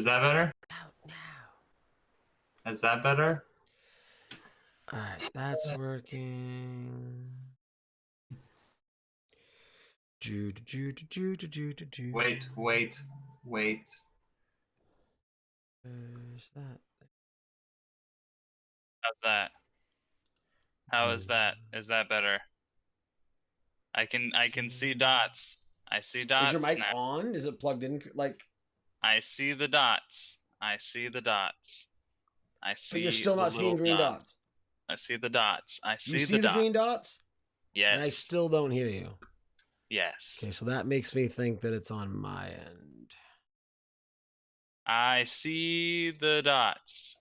Is that better? Out now. Is that better? All right, that's working. Wait. There's that. How's that? How is that? Is that better? I can see dots. I see dots. Is your mic now. on? Is it plugged in? Like, I see the dots. I see the dots. I see. so you're still not seeing green dots. I see the dots. I see you see the dots. green dots? Yes. And I still don't hear you. Yes. Okay, so that makes me think that it's on my end. I see the dots.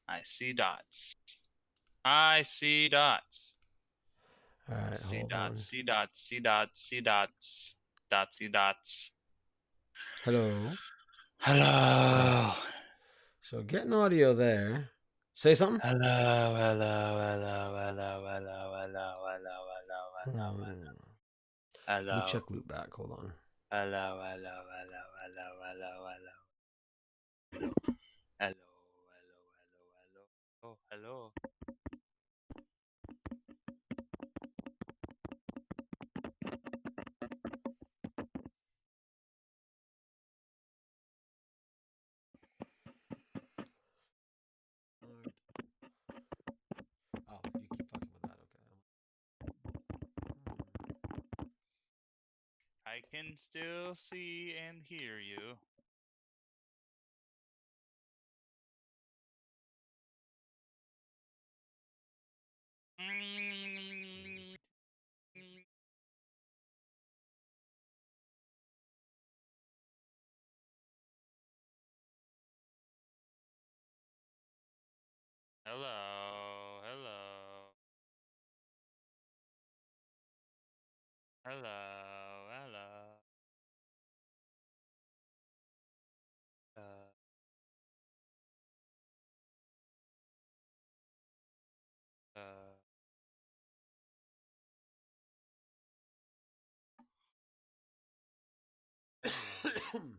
I see dots. I see dots. All right, See hold dots. on. See dots. See dots. See dots. Dotsy dots. Hello. Hello. So getting audio there. Say something. Hello. Hello. Hello. Hello. Hello. Hello. Hello. Hello. Hello. Let me check loop back. Hold on. Hello. Hello. Hello. Hello. Hello. Hello. Hello. Hello. Hello. Oh, hello. Oh, you keep fucking with that. Okay. I can still see and hear you. Hello. Hello. Hello. Hello. Uh, Hello.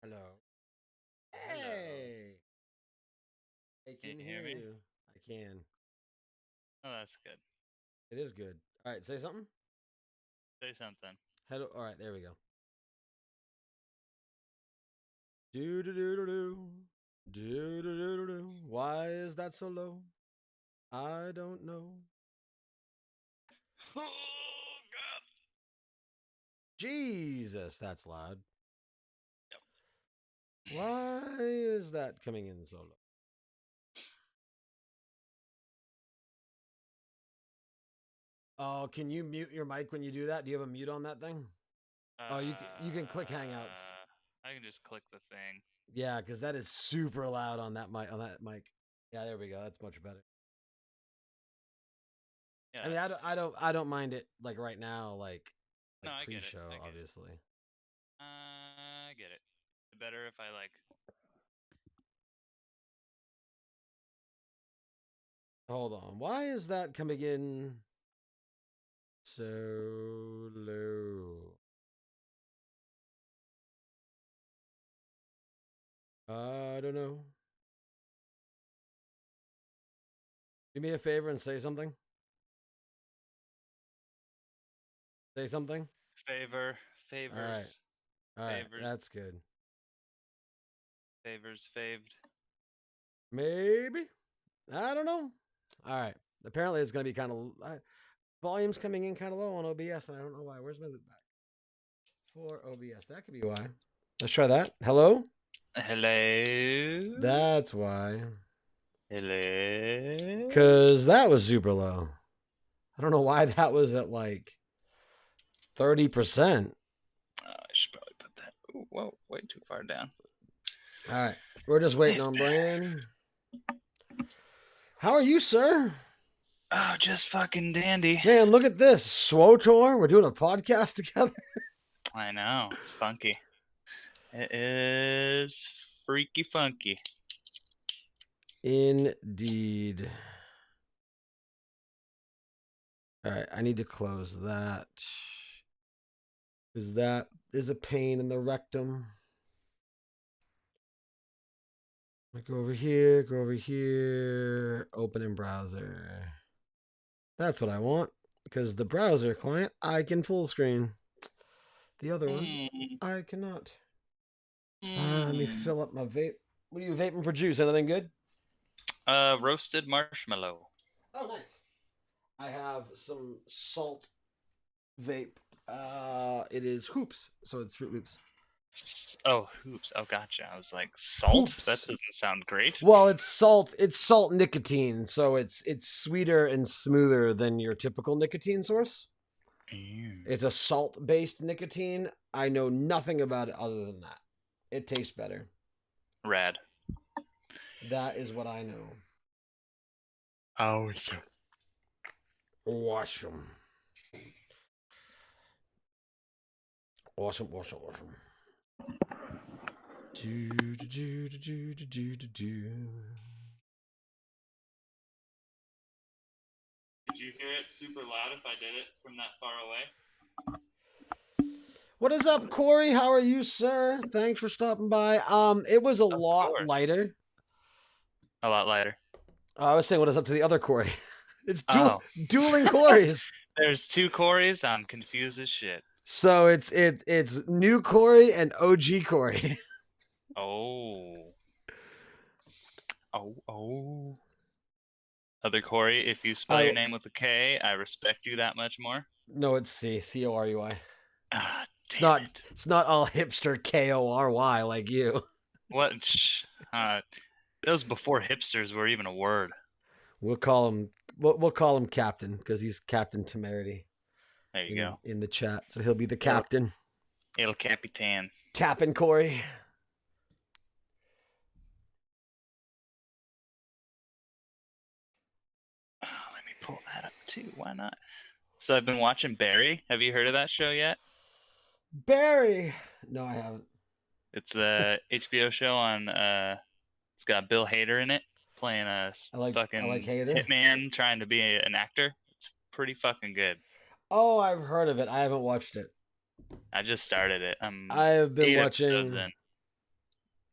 Hello. Hey. I Can can you hear hear me? you. I can. Oh, that's good. It is good. All right, say something. Say something. Hello. All right, there we go. Do do do do do. Do do do do do. Why is that so low? I don't know. Oh, God. Jesus, that's loud. Yep. Why is that coming in so low? Oh, can you mute your mic when you do that? Do you have a mute on that thing? Oh, you can click Hangouts. I can just click the thing. Yeah, because that is super loud on that mic. Yeah, there we go. That's much better. Yeah. I mean, I don't mind it like right now, like No, I get it. pre-show, I get it. obviously. I get it. Better if I like. Hold on. Why is that coming in so low? I don't know. Do me a favor and say something. Say something. Favors. All right. All right. Favors. That's good. Favors faved. Maybe. I don't know. All right. Apparently, it's going to be kind of volume's coming in kind of low on OBS, and I don't know why. Where's my loop back? For OBS. That could be why. Let's try that. Hello? Hello. That's why. Hello. Because that was super low. I don't know why that was at like 30%. I should probably put that. Ooh, whoa, way too far down. All right. We're just waiting on Brian. How are you, sir? Oh, just fucking dandy. Man, look at this. SWOTOR. We're doing a podcast together. I know. It's funky. It is freaky funky. Indeed. All right. I need to close that. because that is a pain in the rectum. Go over here, open in browser. That's what I want, because the browser client, I can full screen. The other one, I cannot. Let me fill up my vape. What are you vaping for juice? Anything good? Roasted marshmallow. Oh, nice. I have some salt vape. It is Hoops, so it's Fruit Loops. Oh, Hoops. Oh, gotcha. I was like, salt? Hoops. That doesn't sound great. Well, it's salt. It's salt nicotine, so it's sweeter and smoother than your typical nicotine source. Ew. It's a salt-based nicotine. I know nothing about it other than that. It tastes better. Rad. That is what I know. Oh, Awesome. Awesome. Do. Did you hear it super loud if I did it from that far away? What is up, Corey? How are you, sir? Thanks for stopping by. It was a lot lighter. A lot lighter. I was saying, what is up to the other Corey? It's dueling Corys. There's two Corys. I'm confused as shit. So it's new Corey and OG Corey. Oh. Other Corey, if you spell your name with a K, I respect you that much more. No, it's C-O-R-U-I. Ah, It's not all hipster K-O-R-Y like you. What? That was before hipsters were even a word. We'll call him Captain, because he's Captain Temerity. There you go. In the chat, so he'll be the captain. El Capitan. Captain Corey. Let me pull that up too. Why not? So I've been watching Barry. Have you heard of that show yet? Barry. No, I haven't. It's a HBO show on. It's got Bill Hader in it, playing a fucking hitman trying to be an actor. It's pretty fucking good. Oh, I've heard of it. I haven't watched it. I just started it. I have been watching.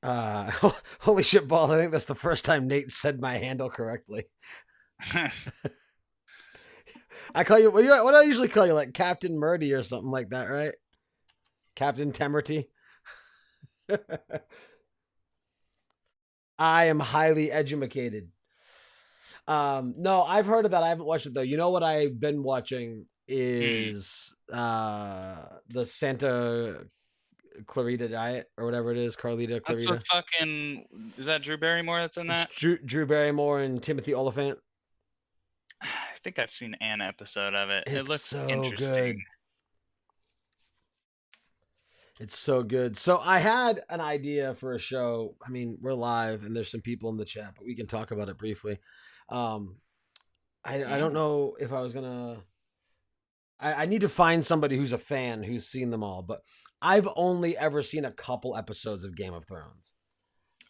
Holy shit balls! I think that's the first time Nate said my handle correctly. I call you what do I usually call you? Like Captain Murdy or something like that, right? Captain Temerty. I am highly educated. No, I've heard of that. I haven't watched it though. You know what I've been watching is the Santa Clarita Diet or whatever it is, Carlita Clarita. That's what is that Drew Barrymore that's in that? It's Drew Barrymore and Timothy Olyphant. I think I've seen an episode of it. It looks so interesting. Good. It's so good. So I had an idea for a show. I mean, we're live and there's some people in the chat, but we can talk about it briefly. I don't know if I was gonna. I need to find somebody who's a fan who's seen them all, but I've only ever seen a couple episodes of Game of Thrones.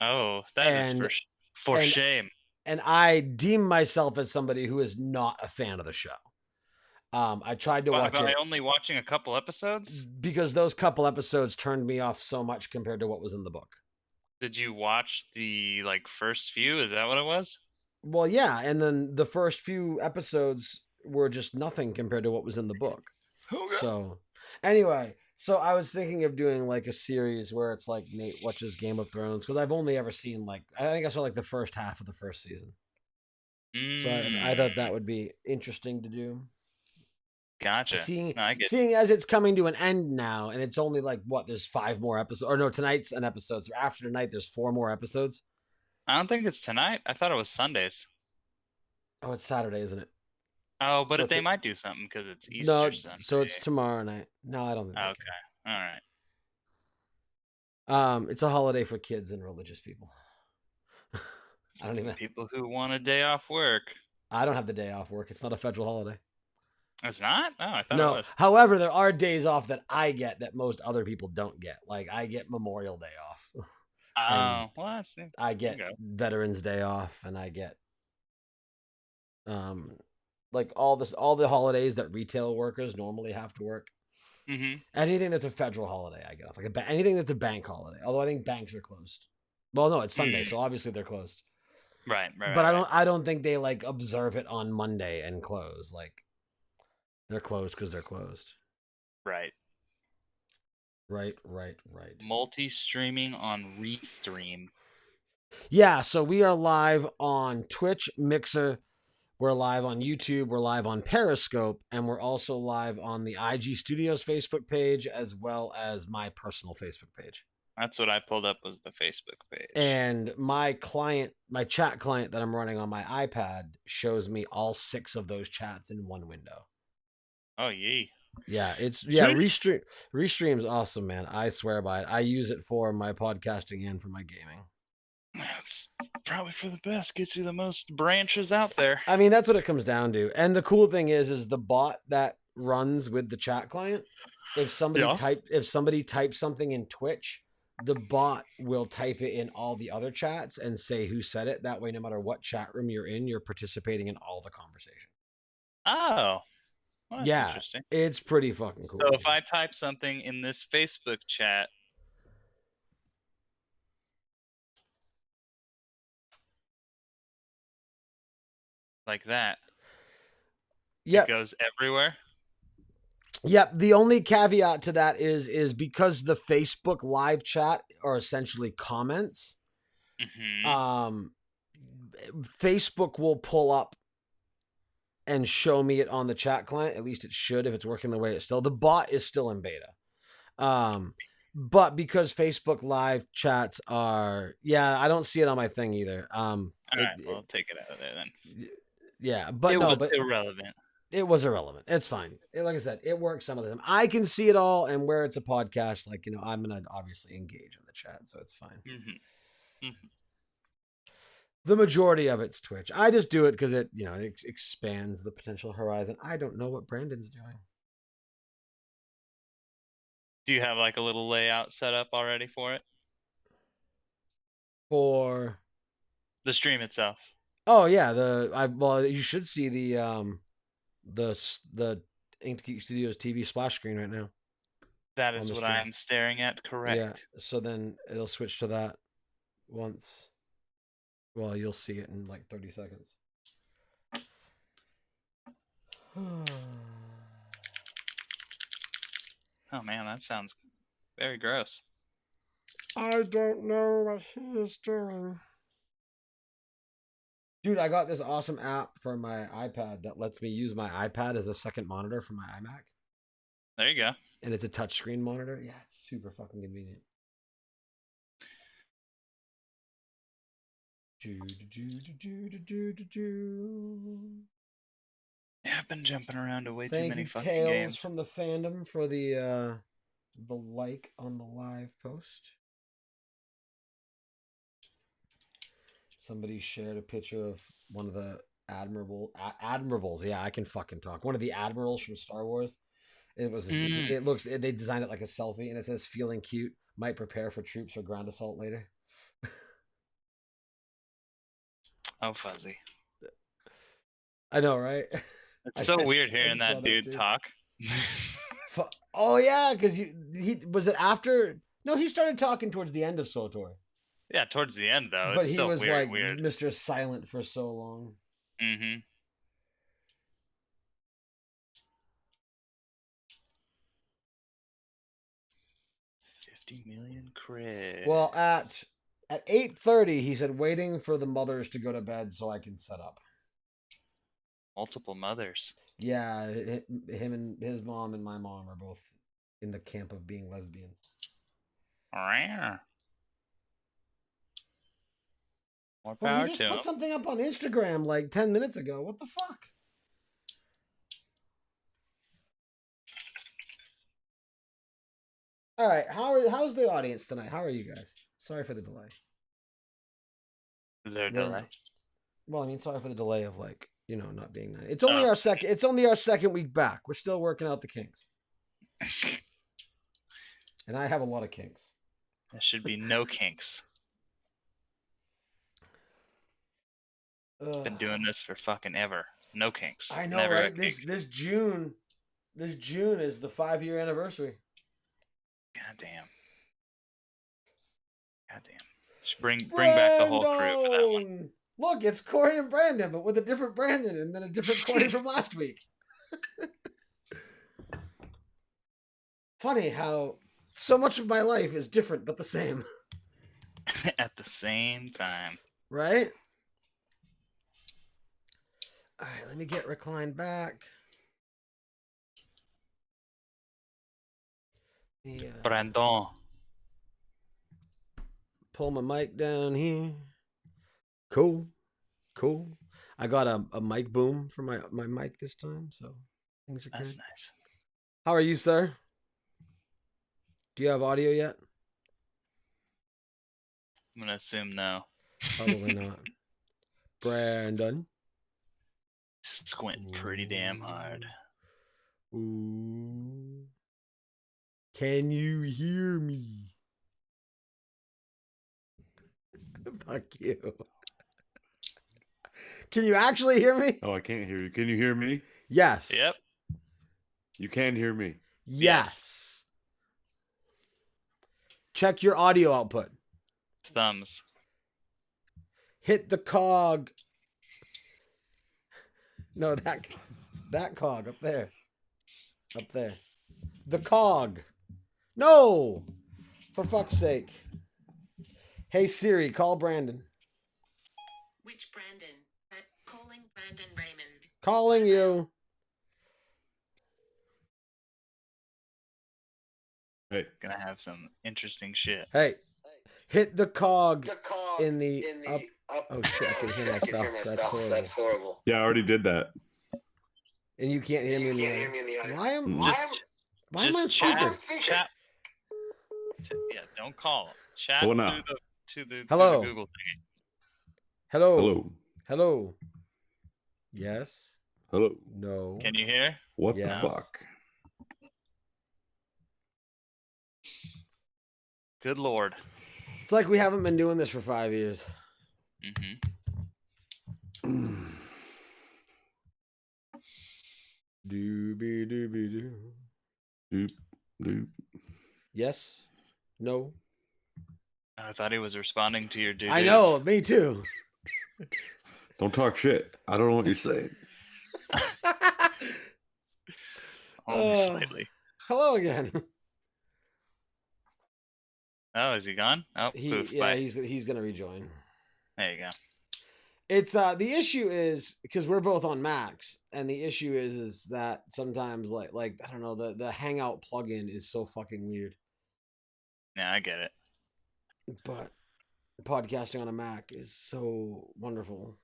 Oh, that is for shame. And I deem myself as somebody who is not a fan of the show. I tried to watch it. By only watching a couple episodes? Because those couple episodes turned me off so much compared to what was in the book. Did you watch the first few? Is that what it was? Well, yeah, and then the first few episodes were just nothing compared to what was in the book. Okay. So, anyway, so I was thinking of doing a series where it's like Nate watches Game of Thrones, because I've only ever seen I think I saw the first half of the first season. So I thought that would be interesting to do. Gotcha. Seeing as it's coming to an end now, and it's only there's 5 more episodes, or no, tonight's an episode. So after tonight, there's 4 more episodes. I don't think it's tonight. I thought it was Sundays. Oh, it's Saturday, isn't it? Oh, but they might do something because it's Easter Sunday. So it's tomorrow night. No, I don't think. Okay, all right. It's a holiday for kids and religious people. I don't even. People who want a day off work. I don't have the day off work. It's not a federal holiday. It's not? Oh, I thought no. it was. However, there are days off that I get that most other people don't get. Like I get Memorial Day off. Oh, well, that's it. I get Veterans Day off, and I get all the holidays that retail workers normally have to work. Mm-hmm. Anything that's a federal holiday, I get off. Like anything that's a bank holiday. Although I think banks are closed. Well, no, it's Sunday, so obviously they're closed. Right. But I don't think they like observe it on Monday and close. Like they're closed because they're closed. Right. Right. Multi-streaming on Restream. Yeah, so we are live on Twitch, Mixer. We're live on YouTube. We're live on Periscope, and we're also live on the IG Studios Facebook page as well as my personal Facebook page. That's what I pulled up was the Facebook page. And my chat client that I'm running on my iPad shows me all 6 of those chats in one window. Oh, yee. Yeah, Restream's awesome, man. I swear by it. I use it for my podcasting and for my gaming. That's probably for the best. Gets you the most branches out there. I mean, that's what it comes down to. And the cool thing is the bot that runs with the chat client, if somebody types something in Twitch, the bot will type it in all the other chats and say who said it. That way, no matter what chat room you're in, you're participating in all the conversation. Oh. Well, that's interesting. It's pretty fucking cool. So if I type something in this Facebook chat, like that, it goes everywhere. Yep. The only caveat to that is because the Facebook live chat are essentially comments. Mm-hmm. Facebook will pull up and show me it on the chat client. At least it should if it's working the way it's still. The bot is still in beta. But because Facebook live chats are, I don't see it on my thing either. All right, we'll take it out of there then. Yeah, but it was irrelevant. It was irrelevant. It's fine. Like I said, it works some of the time. I can see it all, and where it's a podcast, like, I'm gonna obviously engage in the chat, so it's fine. Mm-hmm. Mm-hmm. The majority of it's Twitch. I just do it because it expands the potential horizon. I don't know what Brandon's doing. Do you have like a little layout set up already for it? For the stream itself. Oh yeah, you should see the Inked Geek Studios TV splash screen right now. That is what I'm staring at, correct. Yeah, so then it'll switch to that once. Well, you'll see it in like 30 seconds. Oh man, that sounds very gross. I don't know what he is doing. Dude, I got this awesome app for my iPad that lets me use my iPad as a second monitor for my iMac. There you go. And it's a touchscreen monitor. Yeah, it's super fucking convenient. Yeah, I've been jumping around to way too many fucking Tales games. From the fandom for the like on the live post. Somebody shared a picture of one of the admirals. Yeah, I can fucking talk. One of the admirals from Star Wars. It was. It looks. They designed it like a selfie, and it says "feeling cute. Might prepare for troops or ground assault later." Oh, fuzzy. I know, right? It's so weird hearing that dude talk. Oh yeah, because he was it after? No, he started talking towards the end of SWTOR. Yeah, towards the end though. But it's he still was weird, like weird. Mr. Silent for so long. Mm-hmm. $50 million credits. Well, at 8:30, he said, waiting for the mothers to go to bed so I can set up. Multiple mothers. Yeah, him and his mom and my mom are both in the camp of being lesbians. More power he just put something up on Instagram like 10 minutes ago. What the fuck? All right, how's the audience tonight? How are you guys? Sorry for the delay. Is there a delay? Well, I mean, sorry for the delay of not being nice. It's only our second. It's only our second week back. We're still working out the kinks, and I have a lot of kinks. There should be no kinks. Been doing this for fucking ever. No kinks. I know, Never right? This June, This June is the 5-year anniversary. Goddamn. Bring back the whole crew for that one. Look, it's Corey and Brandon, but with a different Brandon and then a different Corey from last week. Funny how so much of my life is different but the same. At the same time. Right? All right, let me get reclined back. Yeah. Brandon. Pull my mic down here. Cool. I got a mic boom for my mic this time, so things are good. That's nice. How are you, sir? Do you have audio yet? I'm gonna assume no. Probably not. Brandon. Squinting pretty damn hard. Ooh. Can you hear me? Fuck you. Can you actually hear me? Oh, I can't hear you. Can you hear me? Yes. Yep. You can hear me. Yes. Check your audio output. Thumbs. Hit the cog. No, that cog up there. Up there. The cog. No! For fuck's sake. Hey Siri, call Brandon. Which Brandon? Calling Brandon Raymond. Calling you. Hey. Gonna have some interesting shit. Hey. Hit the cog, in the up. Oh shit, I can hear myself. That's horrible. Yeah, I already did that. And you can't hear me in the audio. Why am I chat? Yeah, don't call. Chat to the Hello. Google thing. Hello. Yes. Hello. No. Can you hear? What the fuck? Good Lord. It's like we haven't been doing this for 5 years. Doobie doobie doo. Doop doop. Yes. No. I thought he was responding to your dude. I know, me too. Don't talk shit. I don't know what you're saying. Only slightly. Hello again. Oh, is he gone? Oh, bye. He's gonna rejoin. There you go. It's the issue is because we're both on Macs, and the issue is that sometimes like I don't know, the Hangout plugin is so fucking weird. Yeah, I get it. But podcasting on a Mac is so wonderful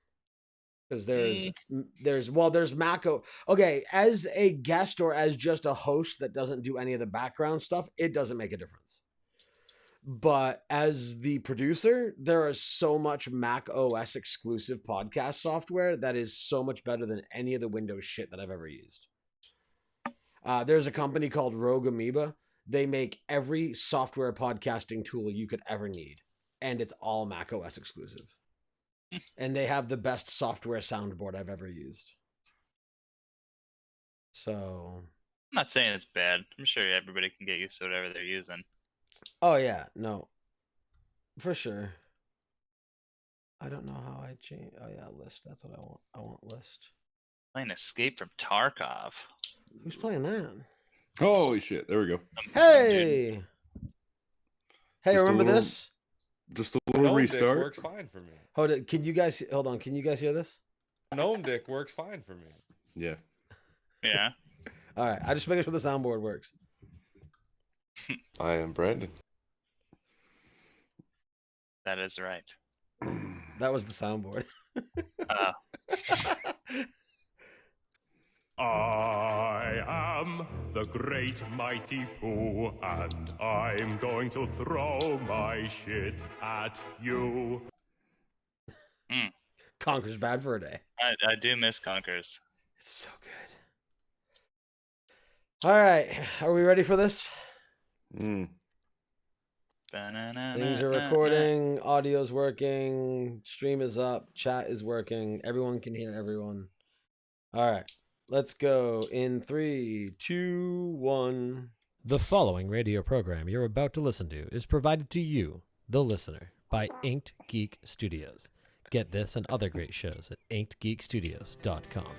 because there's Mac. Okay, as a guest or as just a host that doesn't do any of the background stuff, it doesn't make a difference. But as the producer, there is so much Mac OS exclusive podcast software that is so much better than any of the Windows shit that I've ever used. There's a company called Rogue Amoeba. They make every software podcasting tool you could ever need, and it's all Mac OS exclusive. And they have the best software soundboard I've ever used. So I'm not saying it's bad. I'm sure everybody can get used to whatever they're using. Oh yeah, no, for sure. I don't know how I change. Oh yeah, list. That's what I want. I want list. Playing Escape from Tarkov. Who's playing that? Holy shit! There we go. Hey, remember this? Just a little restart. Works fine for me. Hold on. Can you guys hear this? Gnome Dick works fine for me. Yeah. Yeah. All right. I just making sure the soundboard works. I am Brandon. That is right. That was the soundboard. I am the great mighty Pooh, and I'm going to throw my shit at you. Conker's bad for a day. I do miss Conkers. It's so good. All right. Are we ready for this? Things are recording, audio's working, stream is up, chat is working, everyone can hear everyone. All right. Let's go in 3, 2, 1. The following radio program you're about to listen to is provided to you, the listener, by Inked Geek Studios. Get this and other great shows at inkedgeekstudios.com.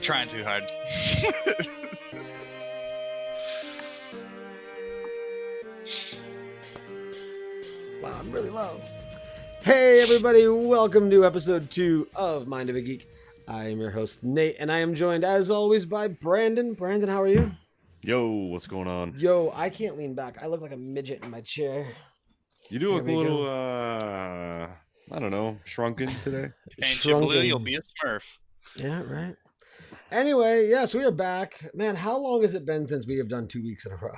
Trying too hard. Wow, I'm really low. Hey everybody, welcome to episode 2 of Mind of a Geek. I am your host Nate, and I am joined as always by Brandon. Brandon, how are you? Yo, what's going on? Yo, I can't lean back. I look like a midget in my chair. You do look a little, I don't know, shrunken today. Paint you blue, you'll be a Smurf. Yeah, right. Anyway, yes, we are back. Man, how long has it been since we have done 2 weeks in a row?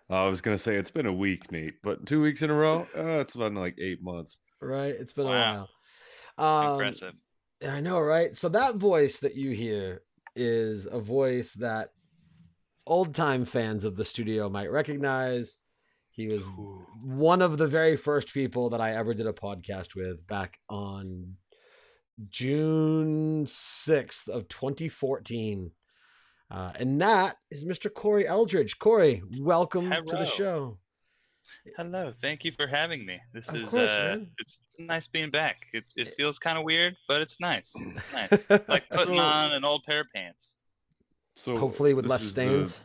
I was going to say it's been a week, Nate, but 2 weeks in a row? It's been like 8 months. Right, it's been a while. Impressive. I know, right? So that voice that you hear is a voice that old-time fans of the studio might recognize. He was one of the very first people that I ever did a podcast with back on June 6th of 2014. And that is Mr. Corey Eldridge. Corey, welcome to the show. Hello, thank you for having me. This of is course, man. It's nice being back. It feels kind of weird, but it's nice. It's nice. Like putting on an old pair of pants. So hopefully with less stains.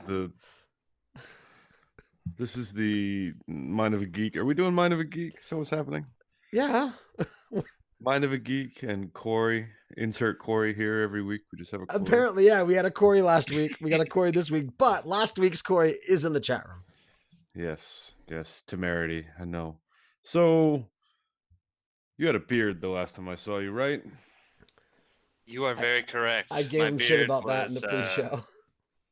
This is the Mind of a Geek. Are we doing Mind of a Geek? So what's happening? Yeah. Mind of a Geek and Corey. Insert Corey here every week. We just have a Corey. Apparently, yeah. We had a Corey last week. We got a Corey this week, but last week's Corey is in the chat room. Yes. Temerity. I know. So you had a beard the last time I saw you, right? You are very correct. I gave him shit about that in the pre-show.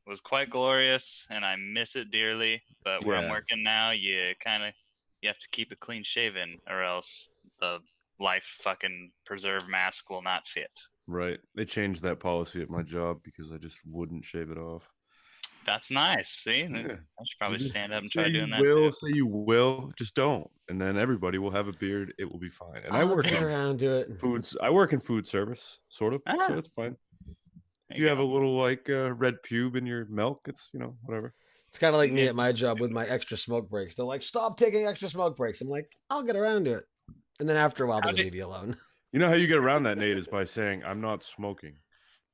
Was quite glorious, and I miss it dearly. But where I'm working now, you have to keep it clean shaven, or else the life fucking preserve mask will not fit. Right. They changed that policy at my job because I just wouldn't shave it off. That's nice. See, I should probably stand up and try doing that. Say you will, just don't, and then everybody will have a beard. It will be fine. And I'll get around to it. I work in food service, sort of, so it's fine. If you have a little like red pube in your milk, it's whatever. It's kind of like me at my job with my extra smoke breaks. They're like, "Stop taking extra smoke breaks." I'm like, "I'll get around to it," and then after a while, they leave you alone. You know how you get around that, Nate, is by saying, "I'm not smoking."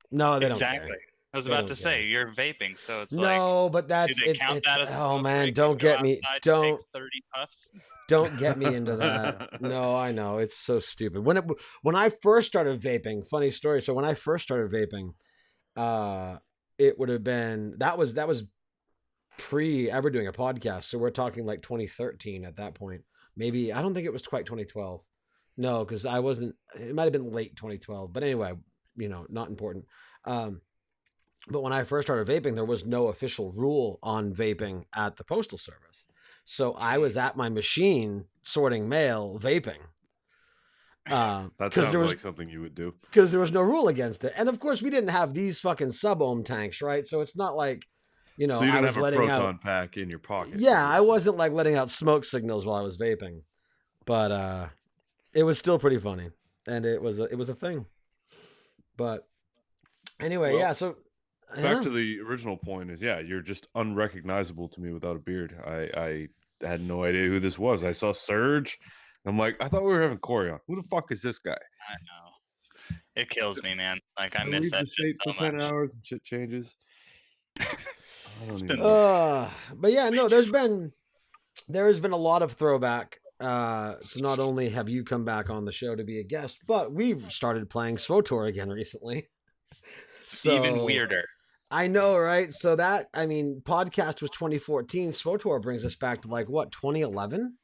No, they don't exactly. Care. I was about to say you're vaping, so it's but that's do they count that as oh man, don't get me 30 puffs. Don't get me into that. No, I know it's so stupid. When I first started vaping, funny story. So when I first started vaping, it would have been that was pre ever doing a podcast. So we're talking like 2013 at that point. Maybe I don't think it was quite 2012. No, because I wasn't. It might have been late 2012. But anyway, not important. But when I first started vaping, there was no official rule on vaping at the Postal Service. So I was at my machine sorting mail, vaping. That sounds like something you would do. Because there was no rule against it. And of course, we didn't have these fucking sub-ohm tanks, right? So it's not like, So you didn't have a proton pack in your pocket. Yeah, I wasn't like letting out smoke signals while I was vaping. But it was still pretty funny. And it was a thing. But anyway, so... Back to the original point is, you're just unrecognizable to me without a beard. I had no idea who this was. I saw Surge. I'm like, I thought we were having Corey on. Who the fuck is this guy? I know. It kills me, man. Like, I miss that shit so for 10 hours and shit changes. But yeah, no, there has been a lot of throwback. So not only have you come back on the show to be a guest, but we've started playing SWTOR again recently. So, even weirder. I know, right? So podcast was 2014. SWTOR brings us back to 2011?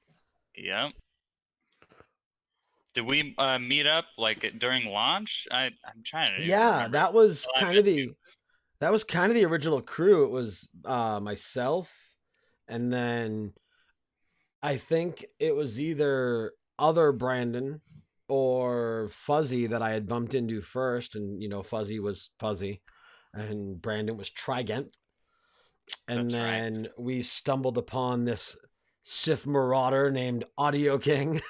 Yeah. Did we meet up during launch? I'm trying to. Yeah, that was kind of the original crew. It was myself, and then I think it was either other Brandon or Fuzzy that I had bumped into first, and Fuzzy was Fuzzy, and Brandon was Trigent, and That's right. then we stumbled upon this Sith marauder named Audio King,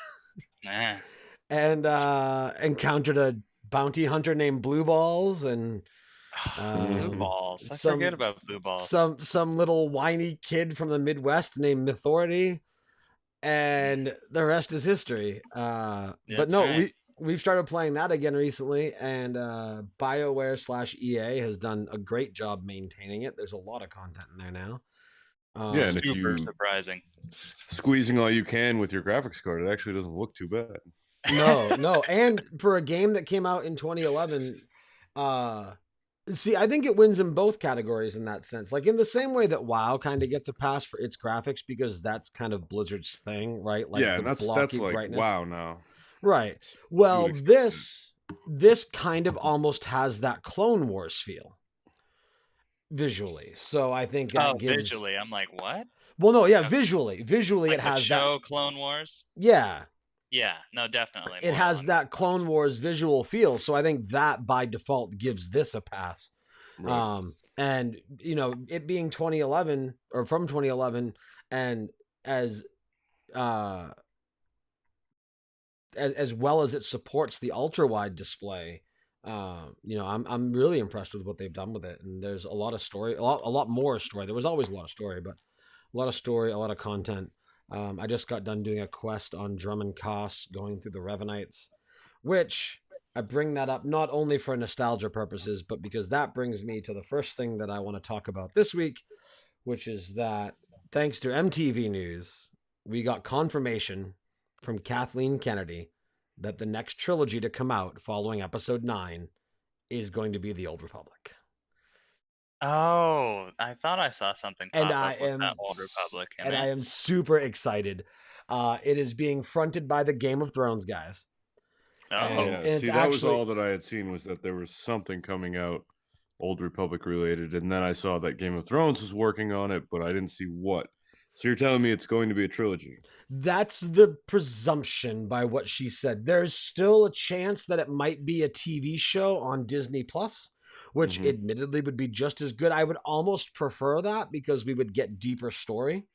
Nah. and encountered a bounty hunter named Blue Balls, and Blue balls. I some- forget about blue balls. some little whiny kid from the Midwest named Mythority, and the rest is history. But That's no, right. we've started playing that again recently, and BioWare/EA has done a great job maintaining it. There's a lot of content in there now. Yeah, and if Super you surprising. squeezing all you can with your graphics card, it actually doesn't look too bad. No, and for a game that came out in 2011, see, I think it wins in both categories in that sense. Like in the same way that WoW kind of gets a pass for its graphics because that's kind of Blizzard's thing, right? Like yeah, the and that's blocky like brightness. wow now. Right. Well, expect this kind of almost has that Clone Wars feel visually. So I think that gives visually, I'm like, what? Well, no, yeah, Okay. visually Like it the has show Clone Wars? that. Yeah, Yeah, no, definitely. it more has along that those Clone lines. Wars visual feel. So I think that by default gives this a pass. Right. And it being 2011 or from 2011, and as well as it supports the ultra wide display, I'm really impressed with what they've done with it. And there's a lot of story, a lot more story. There was always a lot of story, but a lot of story, a lot of content. I just got done doing a quest on Drummond Koss, going through the Revenites, which I bring that up not only for nostalgia purposes, but because that brings me to the first thing that I want to talk about this week, which is that thanks to MTV News, we got confirmation from Kathleen Kennedy that the next trilogy to come out following episode 9 is going to be The Old Republic. Oh, I thought I saw something pop And up I with am that Old Republic. and I am super excited. It is being fronted by the Game of Thrones guys. Oh, and Yeah, it's see, that was actually- all that I had seen was that there was something coming out Old Republic related, and then I saw that Game of Thrones was working on it, but I didn't see what. So you're telling me it's going to be a trilogy? That's the presumption by what she said. There's still a chance that it might be a TV show on Disney Plus, which Mhm. admittedly would be just as good. I would almost prefer that because we would get deeper story.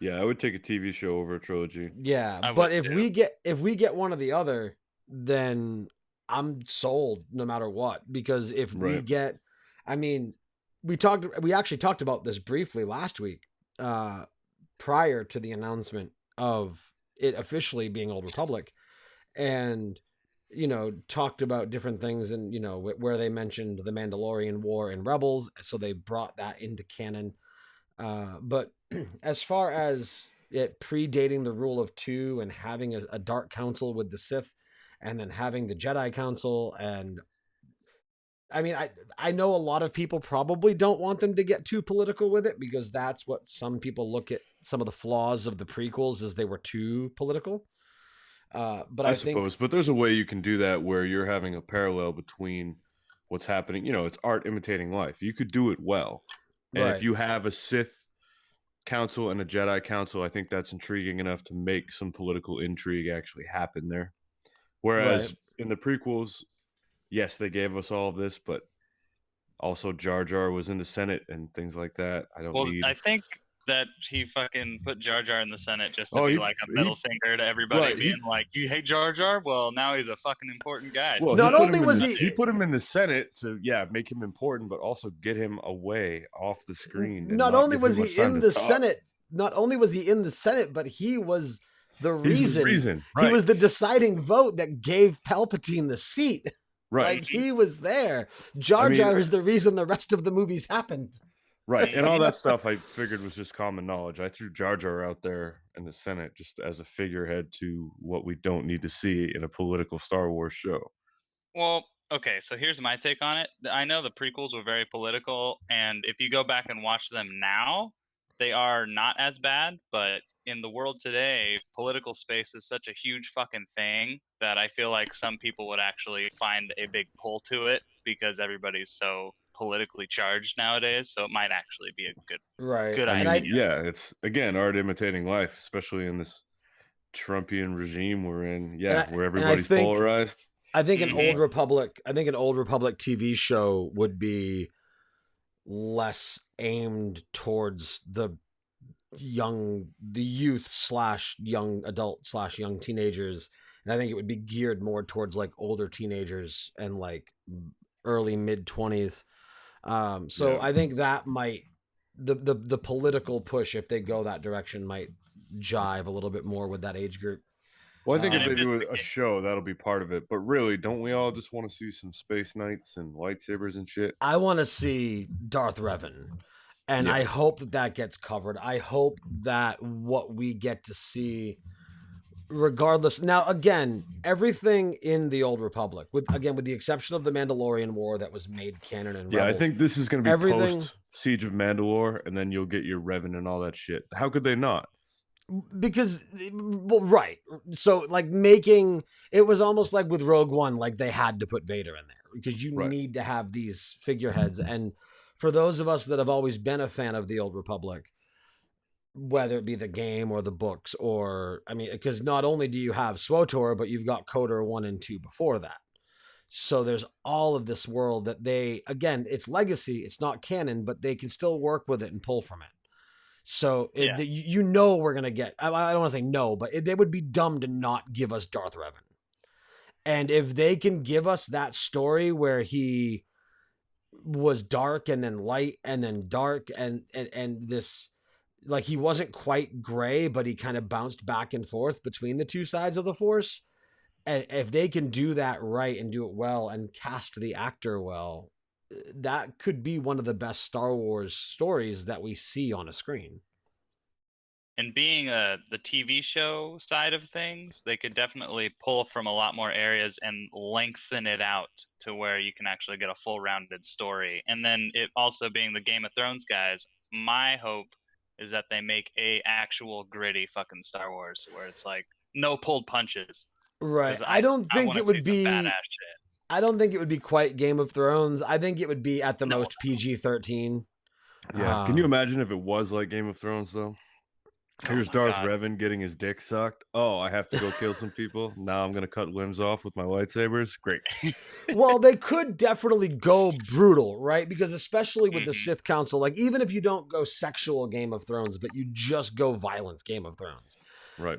Yeah, I would take a TV show over a trilogy. Yeah, I but would if we get one or the other, then I'm sold no matter what. Because if we Right. get, I mean, we actually talked about this briefly last week, prior to the announcement of it officially being Old Republic, and talked about different things, and where they mentioned the Mandalorian War and Rebels, so they brought that into canon. But as far as it predating the rule of 2 and having a dark council with the Sith, and then having the Jedi Council, and I mean, I know a lot of people probably don't want them to get too political with it because that's what some people look at some of the flaws of the prequels as they were too political. But I think, suppose, but there's a way you can do that where you're having a parallel between what's happening. It's art imitating life. You could do it well. And Right. if you have a Sith council and a Jedi council, I think that's intriguing enough to make some political intrigue actually happen there. Whereas Right. in the prequels, yes, they gave us all of this, but also Jar Jar was in the Senate and things like that. I don't well, need. I think that he fucking put Jar Jar in the Senate just to Oh, be he- like a he- middle finger to everybody, right, he- being like, "You hate Jar Jar? Well, now he's a fucking important guy." Well, Not he put only him in was the- he- he put him in the Senate to make him important, but also get him away off the screen. and not only give was him he much time in to the talk. Senate, but he was the He's reason. the reason, He right. was the deciding vote that gave Palpatine the seat. Right. Like he was there. Jar mean- Jar is the reason the rest of the movies happened. Right, and all that stuff I figured was just common knowledge. I threw Jar Jar out there in the Senate just as a figurehead to what we don't need to see in a political Star Wars show. Well, okay, so here's my take on it. I know the prequels were very political, and if you go back and watch them now, they are not as bad, but in the world today, political space is such a huge fucking thing that I feel like some people would actually find a big pull to it because everybody's so politically charged nowadays, so it might actually be a Right. good And idea. yeah, it's again art imitating life, especially in this Trumpian regime we're in. Yeah, where everybody's polarized. I think an Mhm. Old Republic TV show would be less aimed towards the youth / young adult / young teenagers, and I think it would be geared more towards like older teenagers and like early mid-20s. So I think that might the political push, if they go that direction, might jive a little bit more with that age group. Well, I think if And they if do it's the a show, that'll be part of it. But really, don't we all just want to see some space knights and lightsabers and shit? I want to see Darth Revan, and Yeah. I hope that gets covered. I hope that what we get to see, regardless. Now, again, everything in the Old Republic, with the exception of the Mandalorian War that was made canon and Yeah, Rebels, I think this is going to be everything- post Siege of Mandalore, and then you'll get your Revan and all that shit. How could they not? because, well, right. So like making it was almost like with Rogue One, like they had to put Vader in there because you Right. need to have these figureheads. And for those of us that have always been a fan of the Old Republic, whether it be the game or the books, or I mean, because not only do you have SWTOR, but you've got KOTOR 1 and 2 before that. So there's all of this world that again, it's legacy, it's not canon, but they can still work with it and pull from it. So Yeah. we're gonna get. I don't want to say no, but they would be dumb to not give us Darth Revan. And if they can give us that story where he was dark and then light and then dark and this, like, he wasn't quite gray, but he kind of bounced back and forth between the two sides of the Force. And if they can do that right and do it well and cast the actor well, that could be one of the best Star Wars stories that we see on a screen. And being the TV show side of things, they could definitely pull from a lot more areas and lengthen it out to where you can actually get a full rounded story. And then it also being the Game of Thrones guys, my hope is that they make a actual gritty fucking Star Wars where it's like no pulled punches. Right. 'Cause I don't think wanna it would see some be badass shit. I don't think it would be quite Game of Thrones. I think it would be at the No, most PG-13. Yeah. Can you imagine if it was like Game of Thrones, though? Here's my Darth God. Revan getting his dick sucked. Oh, I have to go kill some people. Now I'm going to cut limbs off with my lightsabers. Great. Well, they could definitely go brutal, right? Because especially with the Mhm. Sith Council, like even if you don't go sexual Game of Thrones, but you just go violence Game of Thrones, Right.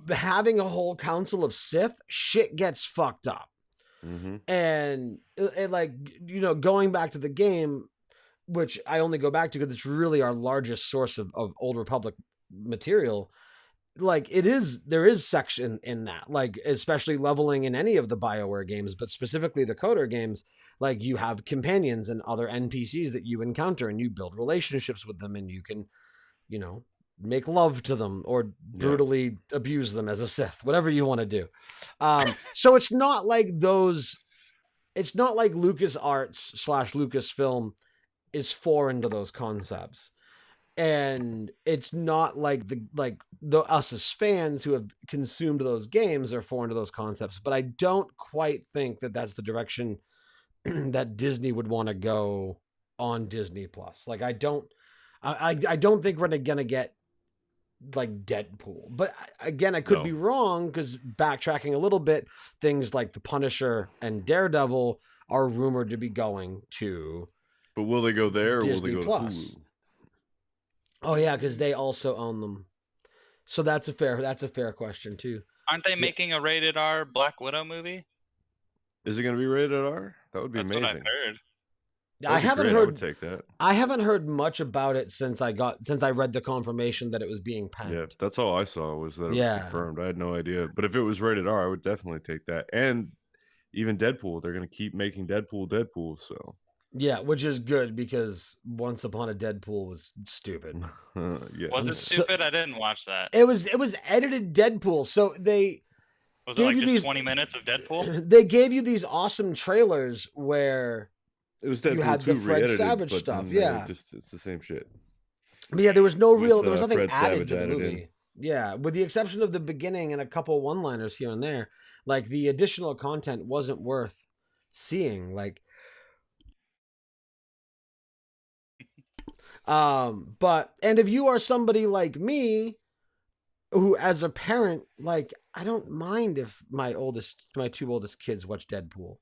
having a whole council of Sith, shit gets fucked up. Mm-hmm. And like, going back to the game, which I only go back to because it's really our largest source of Old Republic material, like there is section in that, like especially leveling in any of the BioWare games, but specifically the KOTOR games, like you have companions and other NPCs that you encounter and you build relationships with them and you can, make love to them or brutally abuse them as a Sith, whatever you want to do. So it's not like LucasArts / Lucasfilm is foreign to those concepts. And it's not like us as fans who have consumed those games are foreign to those concepts, but I don't quite think that that's the direction that Disney would want to go on Disney Plus. Like, I don't think we're gonna get like Deadpool, but again, I could be wrong because backtracking a little bit, things like The Punisher and Daredevil are rumored to be going to. But will they go there or Disney will they go Plus. to Hulu? Oh yeah, because they also own them. So that's a fair question too. Aren't they making a rated R Black Widow movie? Is it going to be rated R? That would be That's amazing. what I've heard. I haven't I would heard. take that. I haven't heard much about it since I read the confirmation that it was being penned. Yeah, that's all I saw was that it was Yeah. confirmed. I had no idea. But if it was rated R, I would definitely take that. And even Deadpool, they're going to keep making Deadpool. So Yeah, which is good because Once Upon a Deadpool was stupid. yeah. Was it stupid? I didn't watch that. It was edited Deadpool. So they Was it gave like you just these 20 minutes of Deadpool? They gave you these awesome trailers where It was Deadpool you had the 2 Fred re-edited, Savage but stuff. then Yeah. it's the same shit. But yeah, there was no With, there was nothing Fred added Savage to the added movie. in. Yeah, with the exception of the beginning and a couple one-liners here and there. Like the additional content wasn't worth seeing. Like But if you are somebody like me, who as a parent, like, I don't mind if my two oldest kids watch Deadpool.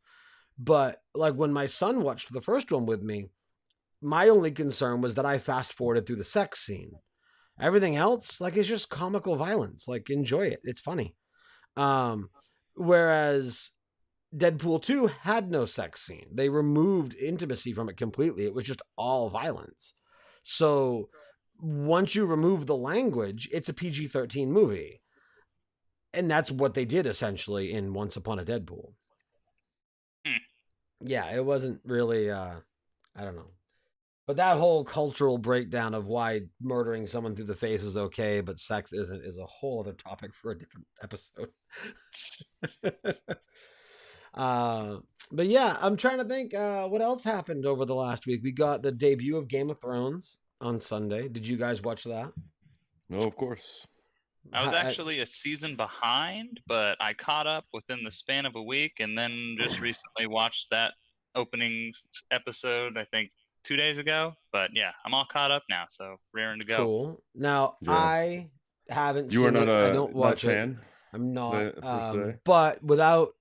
But like when my son watched the first one with me, my only concern was that I fast forwarded through the sex scene. Everything else, like, is just comical violence. Like, enjoy it. It's funny. Whereas Deadpool 2 had no sex scene. They removed intimacy from it completely. It was just all violence. So once you remove the language, it's a PG-13 movie. And that's what they did essentially in Once Upon a Deadpool. Yeah, it wasn't really, I don't know. But that whole cultural breakdown of why murdering someone through the face is okay, but sex isn't, is a whole other topic for a different episode. But yeah, I'm trying to think what else happened over the last week. We got the debut of Game of Thrones on Sunday. Did you guys watch that? No, of course. I was actually a season behind, but I caught up within the span of a week, and then just recently watched that opening episode, I think 2 days ago. But yeah, I'm all caught up now, so raring to go. Cool. Now, Yeah. I haven't You seen are not it. a I don't watch not it. fan. I'm not. Per se. But without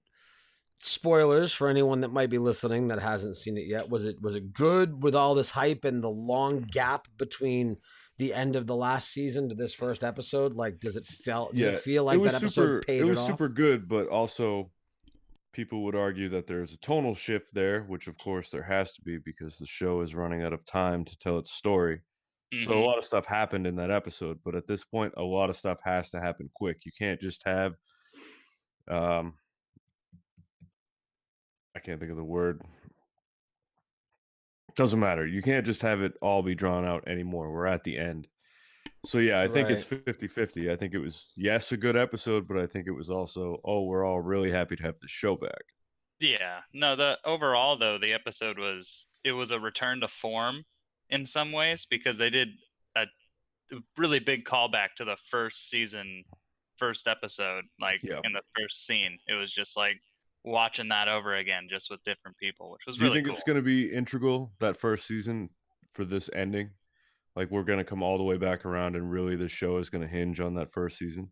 spoilers for anyone that might be listening that hasn't seen it yet, was it good with all this hype and the long gap between the end of the last season to this first episode? Like, does it feel like that episode paid it off? It was super good, but also people would argue that there's a tonal shift there, which of course there has to be because the show is running out of time to tell its story. So a lot of stuff happened in that episode, but at this point, a lot of stuff has to happen quick. You can't just have, I can't think of the word. Doesn't matter. You can't just have it all be drawn out anymore. We're at the end. So yeah, I think it's 50-50. I think it was, yes, a good episode, but I think it was also, oh, we're all really happy to have the show back. Yeah. No, the overall though, the episode was a return to form in some ways because they did a really big callback to the first season, first episode, like in the first scene. It was just like watching that over again, just with different people, which was really cool. Do you think it's going to be integral, that first season, for this ending? Like, we're going to come all the way back around and really the show is going to hinge on that first season?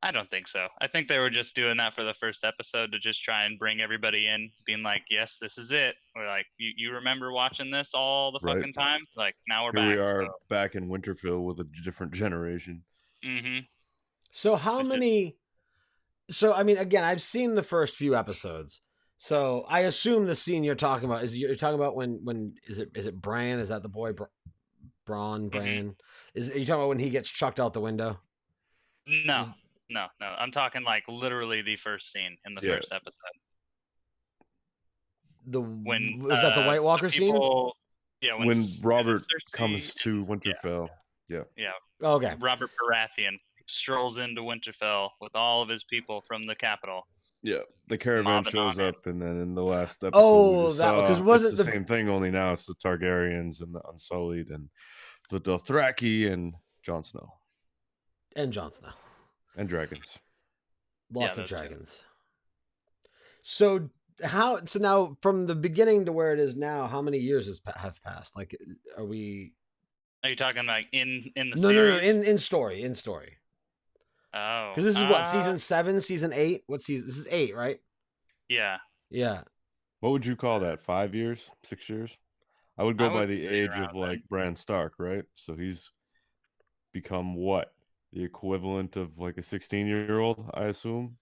I don't think so. I think they were just doing that for the first episode to just try and bring everybody in, being like, yes, this is it. Or like, you remember watching this all the fucking time? Like, now we're back. Here we are back in Winterfell with a different generation. Mm-hmm. So how many... So, I mean, again, I've seen the first few episodes. So I assume the scene you're talking about is you're talking about when is it Bran? Is that the boy Bran? Are you talking about when he gets chucked out the window? No. I'm talking like literally the first scene in the first episode. Was that the White Walker scene? Yeah, when Robert comes to Winterfell. Yeah. Okay. Robert Baratheon strolls into Winterfell with all of his people from the capital. Yeah, the caravan shows up, and then in the last episode, because wasn't the same thing? Only now it's the Targaryens and the Unsullied and the Dothraki and Jon Snow, and dragons, lots of dragons. So now from the beginning to where it is now, how many years have passed? Like, are you talking like in the series? No, in story. Oh, because this is what, season 7, season 8? What season? This is 8, right? Yeah. What would you call that? 5 years, 6 years? I would go by the age of like Bran Stark, right? So he's become what? The equivalent of like a 16-year-old, I assume.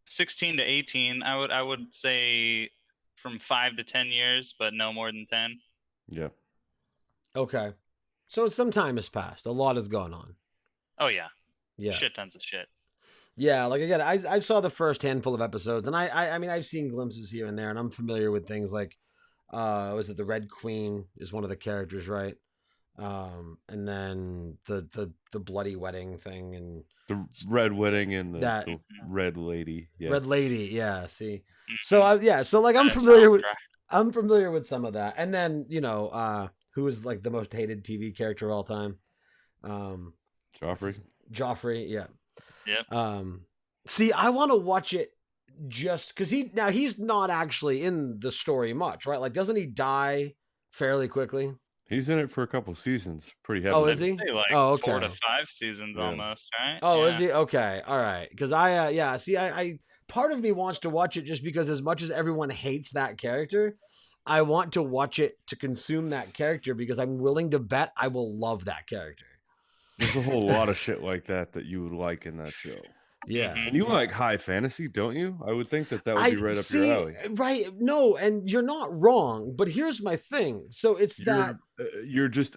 16 to 18. I would say from 5 to 10 years, but no more than 10. Yeah. Okay. So some time has passed. A lot has gone on. Oh yeah. Yeah. Shit tons of shit. Yeah, like again, I saw the first handful of episodes, and I mean I've seen glimpses here and there, and I'm familiar with things like, was it the Red Queen is one of the characters, right? And then the bloody wedding thing, and the red wedding and the red lady. Yeah. Red lady, yeah. See, so so like I'm familiar with some of that, and then who is like the most hated TV character of all time? Joffrey, yeah. Yep. See, I want to watch it just because he's not actually in the story much, right? Like, doesn't he die fairly quickly? He's in it for a couple seasons. Pretty heavy. Oh, is I'd he? say like Oh, 4 to okay. 5 seasons Yeah. almost, right? Oh, yeah. is he? Okay. All right. Because I see, I part of me wants to watch it just because as much as everyone hates that character, I want to watch it to consume that character because I'm willing to bet I will love that character. There's a whole lot of shit like that you would like in that show. Yeah. Mhm. And you like high fantasy, don't you? I would think that would be right up your alley. Right. No, and you're not wrong, but here's my thing. So it's that You're just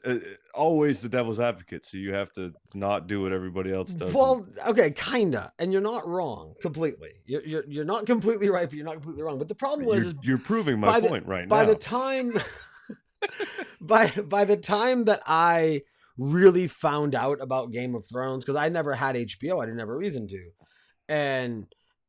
always the devil's advocate, so you have to not do what everybody else does. well, okay, kinda, and you're not wrong completely. You're not completely right, but you're not completely wrong. But the problem was you're proving my point right by now. the time by the time that I really found out about Game of Thrones, because I never had HBO, I didn't have a reason to,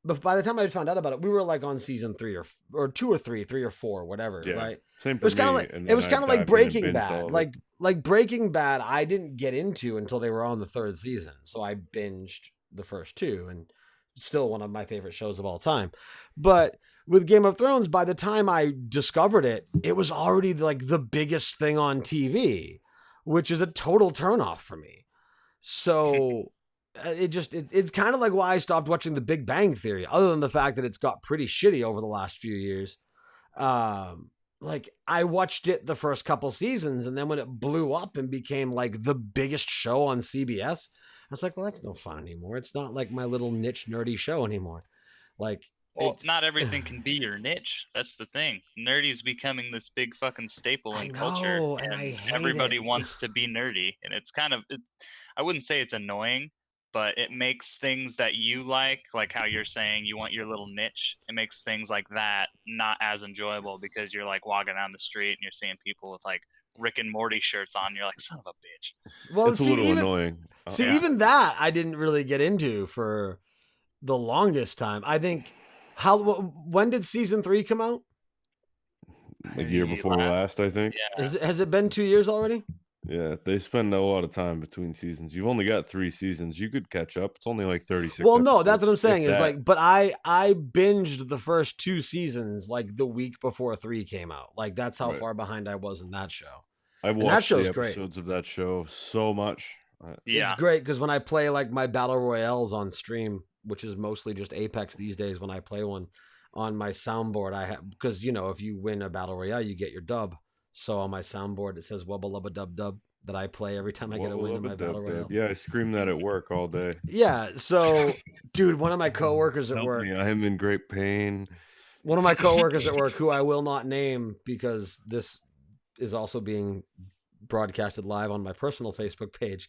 but by the time I found out about it, we were like on season 3 or 2 or 3 or 4, whatever, Yeah, right? Same It was for me. kind of like Breaking Bad. Like Like Breaking Bad, I didn't get into until they were on the 3rd season, so I binged the first 2, and still one of my favorite shows of all time. But with Game of Thrones, by the time I discovered it, it was already like the biggest thing on TV, which is a total turnoff for me. So it's kind of like why I stopped watching The Big Bang Theory, other than the fact that it's got pretty shitty over the last few years. Like I watched it the first couple seasons, and then when it blew up and became like the biggest show on CBS, I was like, well, that's no fun anymore. It's not like my little niche nerdy show anymore. Like, Well, not everything can be your niche. That's the thing. Nerdy's becoming this big fucking staple in culture, and I hate everybody it. wants to be nerdy, and it's kind of I wouldn't say it's annoying, but it makes things that you like how you're saying you want your little niche, it makes things like that not as enjoyable because you're like walking down the street and you're seeing people with like Rick and Morty shirts on. You're like, son of a bitch. Well, it's a little annoying. Even that I didn't really get into for the longest time. I think when did season 3 come out? A year before last, I think. Yeah. Has it been 2 years already? Yeah, they spend a lot of time between seasons. You've only got 3 seasons. You could catch up. It's only like 36. Well, no, that's episodes, what I'm saying. if Is that. like, but I binged the first 2 seasons like the week before 3 came out. Like that's how Right. far behind I was in that show. I watched that show's the great. episodes of that show so much. Yeah. It's great because when I play like my battle royales on stream, which is mostly just Apex these days, when I play one on my soundboard, I have, because if you win a battle royale, you get your dub. So on my soundboard it says wubba lubba dub dub that I play every time I get a win in my battle royale. Yeah, I scream that at work all day. Yeah, so dude, one of my coworkers at Help work, me, I am in great pain. one of my coworkers at work, who I will not name because this is also being broadcasted live on my personal Facebook page,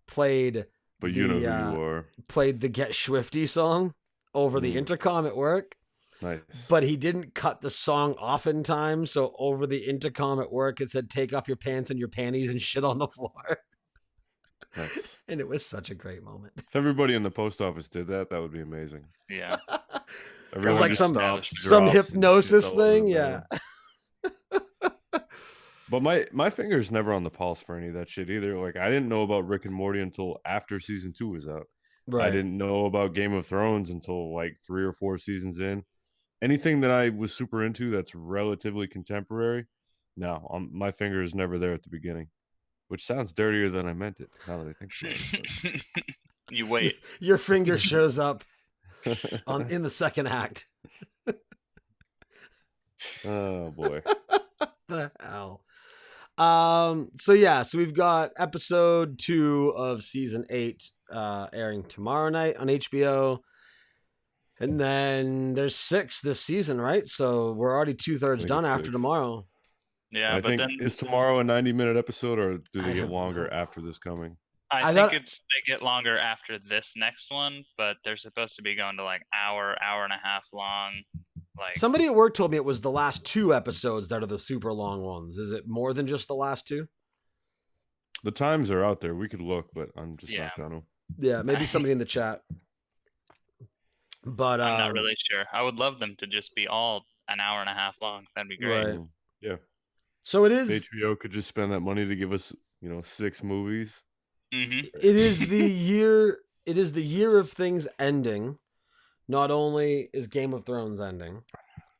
played But you know who you are. played the Get Swifty song over the intercom at work. Nice. But he didn't cut the song off in time, so over the intercom at work it said take off your pants and your panties and shit on the floor. Nice. And it was such a great moment. If everybody in the post office did that, that would be amazing. Yeah. It was like just some stops, some drops, and hypnosis shits all over thing, the yeah. bed. But my finger's never on the pulse for any of that shit either. Like I didn't know about Rick and Morty until after season 2 was out. Right. I didn't know about Game of Thrones until like 3 or 4 seasons in. Anything that I was super into that's relatively contemporary, no, my finger is never there at the beginning, which sounds dirtier than I meant it. Now that I think about it. You wait. Your finger shows up in the second act. Oh boy. The hell. So we've got episode 2 of season 8 airing tomorrow night on HBO. And then there's 6 this season, right? So we're already 2/3 done after 6. tomorrow. Yeah, I but think then is tomorrow a 90-minute episode, or do I they get have longer no- after this coming? I thought- think they get longer after this next one, but they're supposed to be going to like hour and a half long. Like Somebody at work told me it was the last 2 episodes that are the super long ones. Is it more than just the last 2? The times are out there. We could look, but I'm just Yeah. not gonna. Yeah, maybe somebody in the chat. But I'm not really sure. I would love them to just be all an hour and a half long. That'd be great. Right. Yeah. So it is. HBO could just spend that money to give us, 6 movies. Mm-hmm. It is the year. It is the year of things ending. Not only is Game of Thrones ending,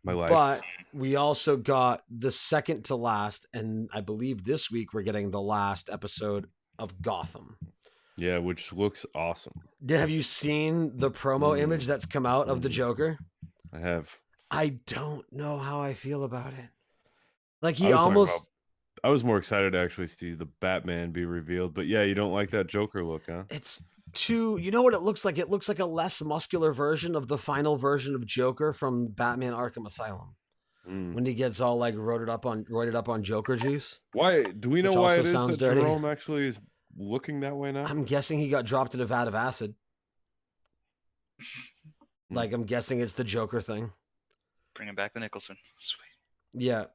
My life. but We also got the second to last, and I believe this week we're getting the last episode of Gotham. Yeah, which looks awesome. Have you seen the promo image that's come out of the Joker? I have. I don't know how I feel about it. Like he I was talking almost. I was more excited to actually see the Batman be revealed, but yeah, you don't like that Joker look, huh? It's too. You know what it looks like? It looks like a less muscular version of the final version of Joker from Batman: Arkham Asylum. When he gets all like roided up on Joker juice. Why do we know which why also it is sounds that dirty. Jerome actually is looking that way now? I'm guessing he got dropped in a vat of acid. Like I'm guessing it's the Joker thing. Bringing back the Nicholson. Sweet. Yeah.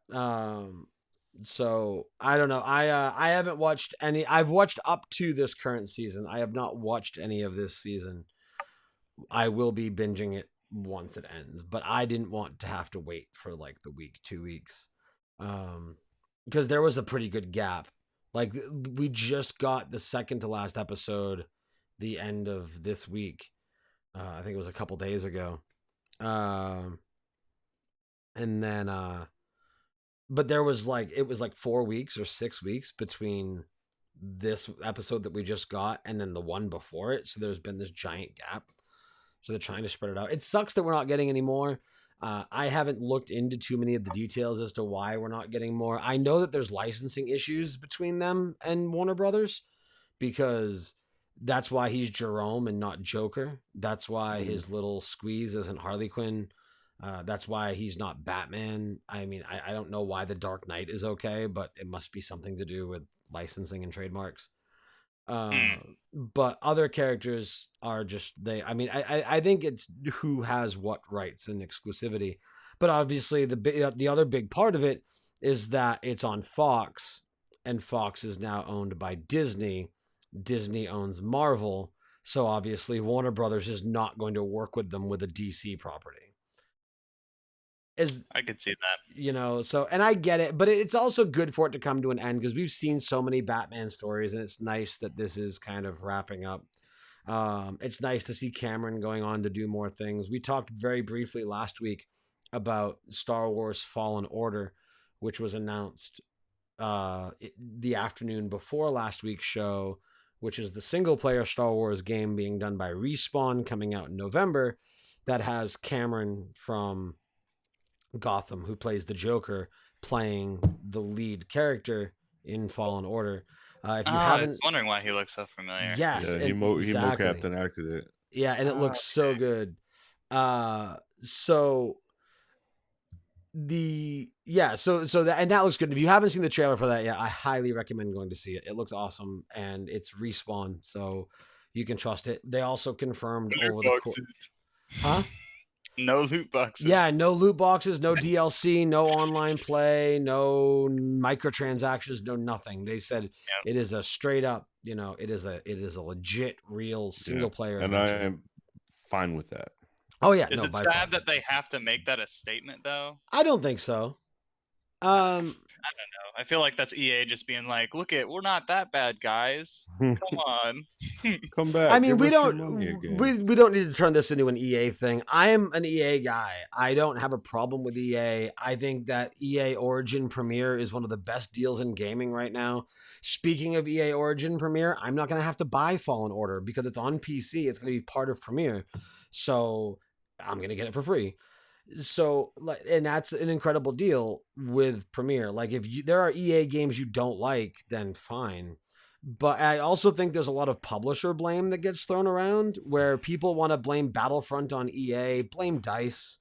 So I don't know. I haven't watched any. I've watched up to this current season. I have not watched any of this season. I will be binging it once it ends, but I didn't want to have to wait for like the week, 2 weeks, because there was a pretty good gap. Like we just got the second to last episode, the end of this week. I think it was a couple days ago, and then but there was like it was like 4 weeks or 6 weeks between this episode that we just got and then the one before it. So there's been this giant gap. So they're trying to spread it out. It sucks that we're not getting any more. I haven't looked into too many of the details as to why we're not getting more. I know that there's licensing issues between them and Warner Brothers because that's why he's Jerome and not Joker. That's why his little squeeze isn't Harley Quinn. That's why he's not Batman. I mean, I don't know why the Dark Knight is okay, but it must be something to do with licensing and trademarks. But other characters are just I mean, I think it's who has what rights and exclusivity. But obviously, the other big part of it is that it's on Fox, and Fox is now owned by Disney. Disney owns Marvel, so obviously Warner Brothers is not going to work with them with a DC property. I could see that. You know, so, and I get it, but it's also good for it to come to an end because we've seen so many Batman stories, and it's nice that this is kind of wrapping up. It's nice to see Cameron going on to do more things. We talked very briefly last week about Star Wars Fallen Order, which was announced the afternoon before last week's show, which is the single-player Star Wars game being done by Respawn, coming out in November, that has Cameron from Gotham, who plays the Joker, playing the lead character in Fallen Order. If you haven't, I was wondering why he looks so familiar. Yes, yeah, he mocapped and acted it. Yeah, and it looks so good. So that looks good. If you haven't seen the trailer for that yet, I highly recommend going to see it. It looks awesome, and it's Respawn, so you can trust it. They also confirmed over the course, huh? No loot boxes. Yeah, no loot boxes, no DLC, no online play, no microtransactions, no nothing. They said it is a straight up, it is a legit, real single player. And adventure. I am fine with that. Oh yeah, is it sad that they have to make that a statement though? I don't think so. I don't know. I feel like that's EA just being like, "Look we're not that bad, guys. Come on, come back." I mean, we don't need to turn this into an EA thing. I am an EA guy. I don't have a problem with EA. I think that EA Origin Premier is one of the best deals in gaming right now. Speaking of EA Origin Premier, I'm not going to have to buy Fallen Order because it's on PC. It's going to be part of Premier, so I'm going to get it for free. So, and that's an incredible deal with Premier. Like, if there are EA games you don't like, then fine. But I also think there's a lot of publisher blame that gets thrown around where people want to blame Battlefront on EA, blame DICE.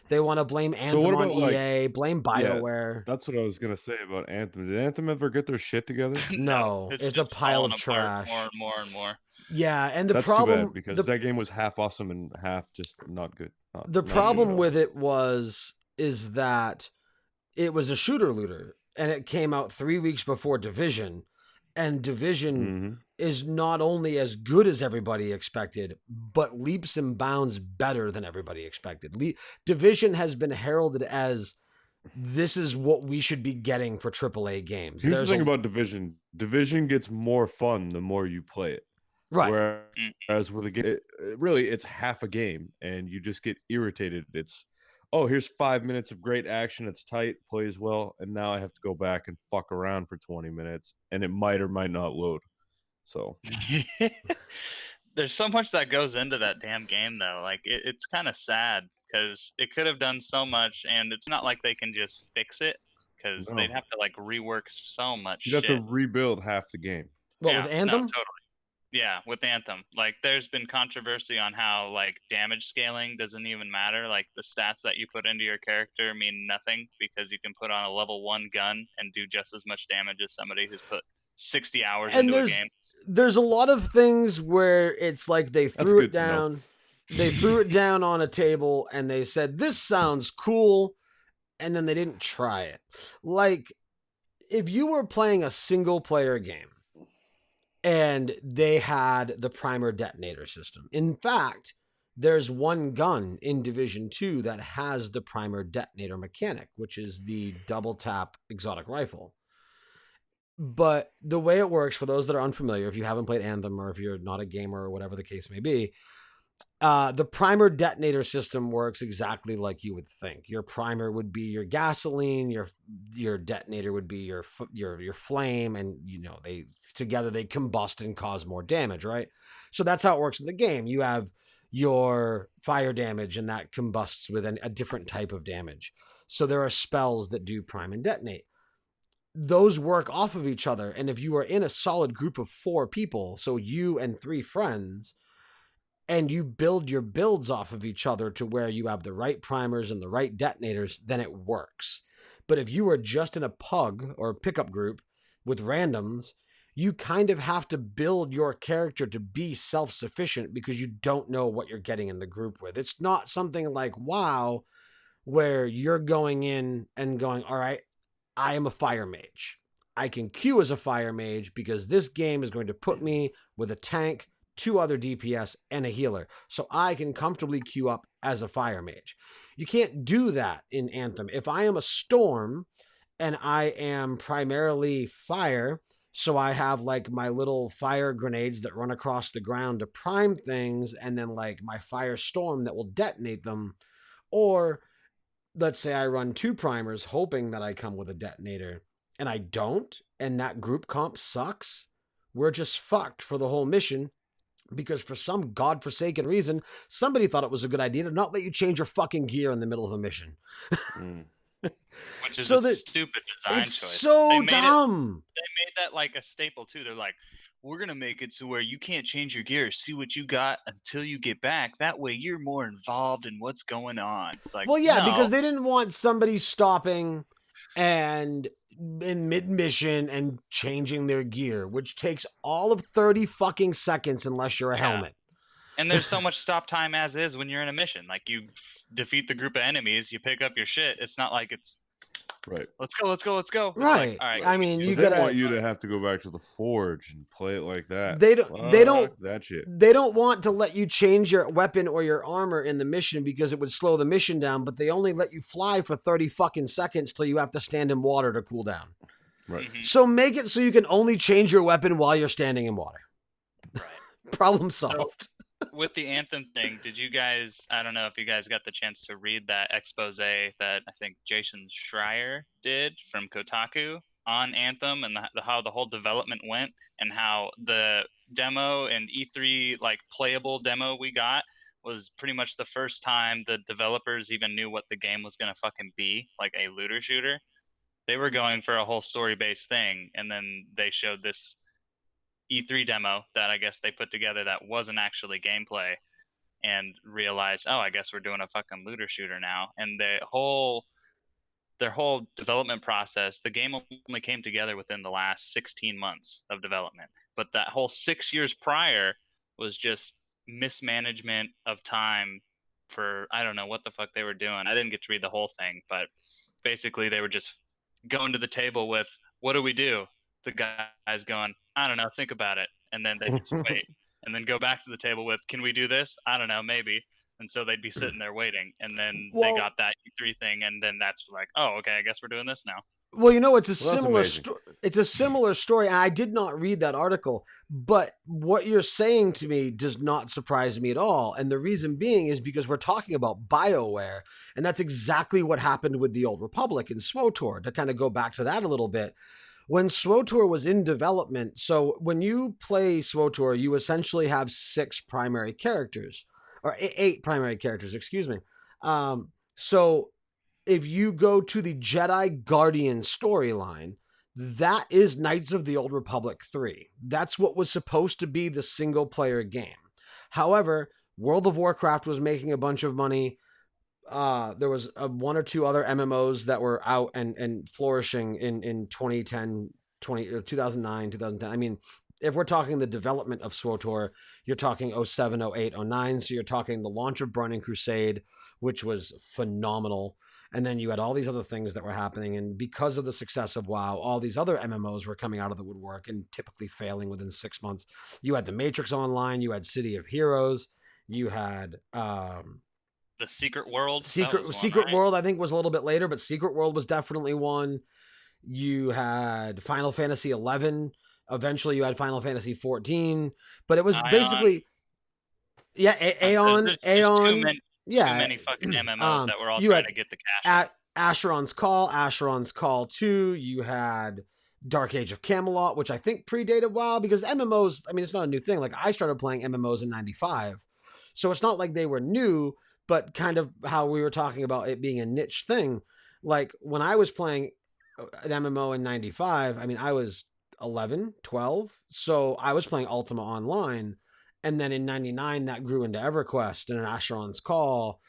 They want to blame Anthem on EA, blame BioWare. Yeah, that's what I was going to say about Anthem. Did Anthem ever get their shit together? No, it's a pile of trash. More and more and more. Yeah, and that's problem... too bad because that game was half awesome and half just not good. The problem with it is that it was a shooter looter, and it came out 3 weeks before Division, and Division is not only as good as everybody expected, but leaps and bounds better than everybody expected. Division has been heralded as this is what we should be getting for AAA games. Here's the thing about Division. Division gets more fun the more you play it. Right. Whereas with a game, really, it's half a game, and you just get irritated. It's oh, here's 5 minutes of great action. It's tight, plays well, and now I have to go back and fuck around for 20 minutes, and it might or might not load. So there's so much that goes into that damn game, though. Like, it's kind of sad because it could have done so much, and it's not like they can just fix it because No. they'd have to like rework so much you'd have shit. to rebuild half the game. What, Yeah, with no, Anthem? totally. Yeah, with Anthem. Like, there's been controversy on how, like, damage scaling doesn't even matter. Like, the stats that you put into your character mean nothing because you can put on a level 1 gun and do just as much damage as somebody who's put 60 hours And into a game. there's a lot of things where it's like they That's threw it good to know. down. They threw it down on a table and they said, this sounds cool. And then they didn't try it. Like, if you were playing a single player game and they had the primer detonator system. In fact, there's one gun in Division 2 that has the primer detonator mechanic, which is the double tap exotic rifle. But the way it works, for those that are unfamiliar, if you haven't played Anthem or if you're not a gamer or whatever the case may be, the primer detonator system works exactly like you would think. Your primer would be your gasoline, your detonator would be your flame, and they together they combust and cause more damage, right? So that's how it works in the game. You have your fire damage, and that combusts with a different type of damage. So there are spells that do prime and detonate. Those work off of each other, and if you are in a solid group of 4 people, so you and 3 friends, and you build your builds off of each other to where you have the right primers and the right detonators, then it works. But if you are just in a pug or pickup group with randoms, you kind of have to build your character to be self-sufficient because you don't know what you're getting in the group with. It's not something like WoW where you're going in and going, all right, I am a fire mage. I can queue as a fire mage because this game is going to put me with a tank, 2 other DPS, and a healer. So I can comfortably queue up as a fire mage. You can't do that in Anthem. If I am a storm and I am primarily fire, so I have like my little fire grenades that run across the ground to prime things, and then like my fire storm that will detonate them. Or let's say I run 2 primers hoping that I come with a detonator and I don't, and that group comp sucks. We're just fucked for the whole mission. Because for some godforsaken reason, somebody thought it was a good idea to not let you change your fucking gear in the middle of a mission. Which is So a stupid design it's choice. so dumb. They made that like a staple too. They're like, we're gonna make it to where you can't change your gear, see what you got until you get back. That way you're more involved in what's going on. It's like, Well, yeah, no. because they didn't want somebody stopping and in mid-mission and changing their gear, which takes all of 30 fucking seconds unless you're a helmet. And there's so much stop time as is when you're in a mission. Like, you defeat the group of enemies, you pick up your shit. It's not like it's right. Let's go. It's right. like, all right. I mean, you they gotta want you to have to go back to the forge and play it like that. They don't that shit. They don't want to let you change your weapon or your armor in the mission because it would slow the mission down, but they only let you fly for 30 fucking seconds till you have to stand in water to cool down. Right. Mm-hmm. So make it so you can only change your weapon while you're standing in water. Right. Problem solved. With the Anthem thing, did you guys, I don't know if you guys got the chance to read that expose that I think Jason Schreier did from Kotaku on Anthem and how the whole development went, and how the demo and E3 like playable demo we got was pretty much the first time the developers even knew what the game was going to fucking be, like a looter shooter. They were going for a whole story-based thing, and then they showed this E3 demo that I guess they put together that wasn't actually gameplay, and realized, oh, I guess we're doing a fucking looter shooter now. And their whole development process, the game only came together within the last 16 months of development. But that whole 6 years prior was just mismanagement of time for, I don't know what the fuck they were doing. I didn't get to read the whole thing, but basically they were just going to the table with, what do we do? The guy's going, I don't know, think about it. And then they just wait. And then go back to the table with, can we do this? I don't know, maybe. And so they'd be sitting there waiting. And then they got that E3 thing. And then that's like, oh, okay, I guess we're doing this now. Well, you know, it's a Well, that's similar amazing. it's a similar story, and I did not read that article, but what you're saying to me does not surprise me at all. And the reason being is because we're talking about BioWare, and that's exactly what happened with the Old Republic and SWTOR. To kind of go back to that a little bit, when SWTOR was in development, so when you play SWTOR, you essentially have 6 primary characters, or 8 primary characters, excuse me. So if you go to the Jedi Guardian storyline, that is Knights of the Old Republic 3. That's what was supposed to be the single player game. However, World of Warcraft was making a bunch of money. There was 1 or 2 other MMOs that were out and flourishing in 2010, 2009, 2010. I mean, if we're talking the development of SWTOR, you're talking 07, 08, 09. So you're talking the launch of Burning Crusade, which was phenomenal. And then you had all these other things that were happening. And because of the success of WoW, all these other MMOs were coming out of the woodwork and typically failing within 6 months. You had The Matrix Online, you had City of Heroes, you had The Secret World. Secret World, I think, was a little bit later, but Secret World was definitely one. You had Final Fantasy 11. Eventually you had Final Fantasy 14, but it was Aeon. basically Aeon. Too many fucking MMOs that were all trying to get the cash. Asheron's Call 2. You had Dark Age of Camelot, which I think predated WoW, because MMOs, I mean, it's not a new thing. Like, I started playing MMOs in 95. So it's not like they were new, but kind of how we were talking about it being a niche thing. Like, when I was playing an MMO in 95, I mean, I was 11, 12. So I was playing Ultima Online. And then in 99, that grew into EverQuest and an Asheron's Call,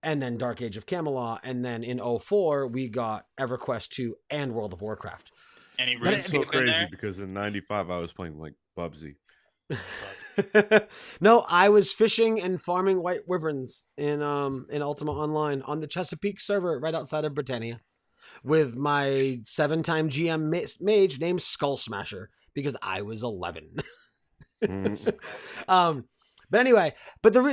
and then Dark Age of Camelot. And then in 04, we got EverQuest 2 and World of Warcraft. Any It's so crazy because in 95, I was playing like Bubsy. No, I was fishing and farming white wyverns in Ultima Online on the Chesapeake server right outside of Britannia with my 7-time GM mage named Skull Smasher because I was 11. But anyway,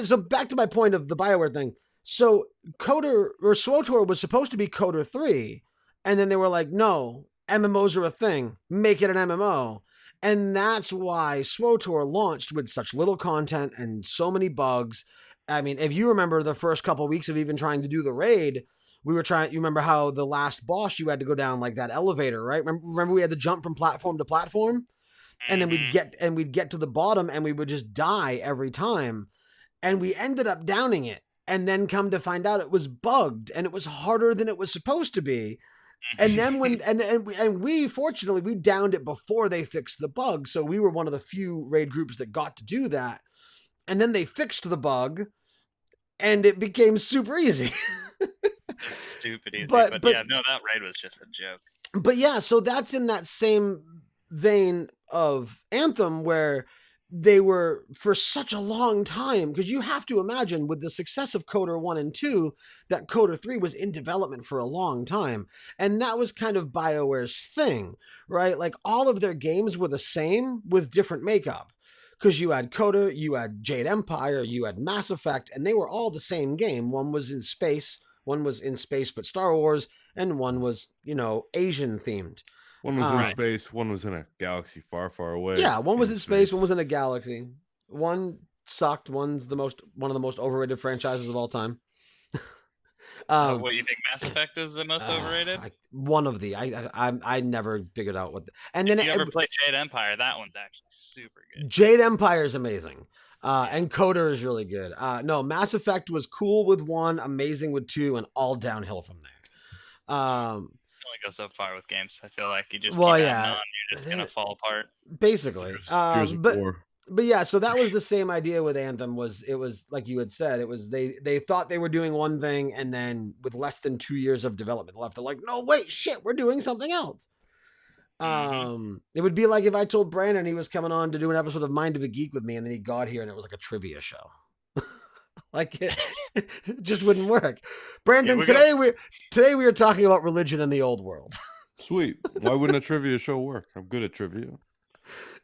so back to my point of the BioWare thing. So SWTOR was supposed to be Coder 3, and then they were like, no, MMOs are a thing. Make it an MMO. And that's why SWTOR launched with such little content and so many bugs. I mean, if you remember the first couple of weeks of even trying to do the raid, you remember how the last boss, you had to go down like that elevator, right? Remember we had to jump from platform to platform? And then we'd get to the bottom and we would just die every time. And we ended up downing it and then come to find out it was bugged and it was harder than it was supposed to be. And then we fortunately we downed it before they fixed the bug. So we were one of the few raid groups that got to do that. And then they fixed the bug and it became super easy. Stupid easy. But yeah, no, that raid was just a joke. But yeah, so that's in that same vein of Anthem where they were for such a long time, because you have to imagine with the success of Coder 1 and 2 that Coder 3 was in development for a long time, and that was kind of BioWare's thing, right? Like all of their games were the same with different makeup, because you had Coder, you had Jade Empire, you had Mass Effect, and they were all the same game. One was in space but Star Wars, and one was, Asian themed. One was in space, one was in a galaxy far, far away. Yeah, one was in space, one was in a galaxy. One sucked, one's one of the most overrated franchises of all time. What, you think Mass Effect is the most overrated? I never figured out what. And if then you ever played Jade Empire, that one's actually super good. Jade Empire is amazing. And Coder is really good. No, Mass Effect was cool with 1, amazing with 2, and all downhill from there. Only go so far with games. I feel like you just you're just gonna fall apart. Basically. But yeah, so that was the same idea with Anthem. It was like you had said, it was they thought they were doing one thing, and then with less than 2 years of development left, they're like, no, wait, shit, we're doing something else. It would be like if I told Brandon he was coming on to do an episode of Mind of a Geek with me, and then he got here and it was like a trivia show. Like it just wouldn't work. Brandon, today we are talking about religion in the old world. Sweet. Why wouldn't a trivia show work? I'm good at trivia.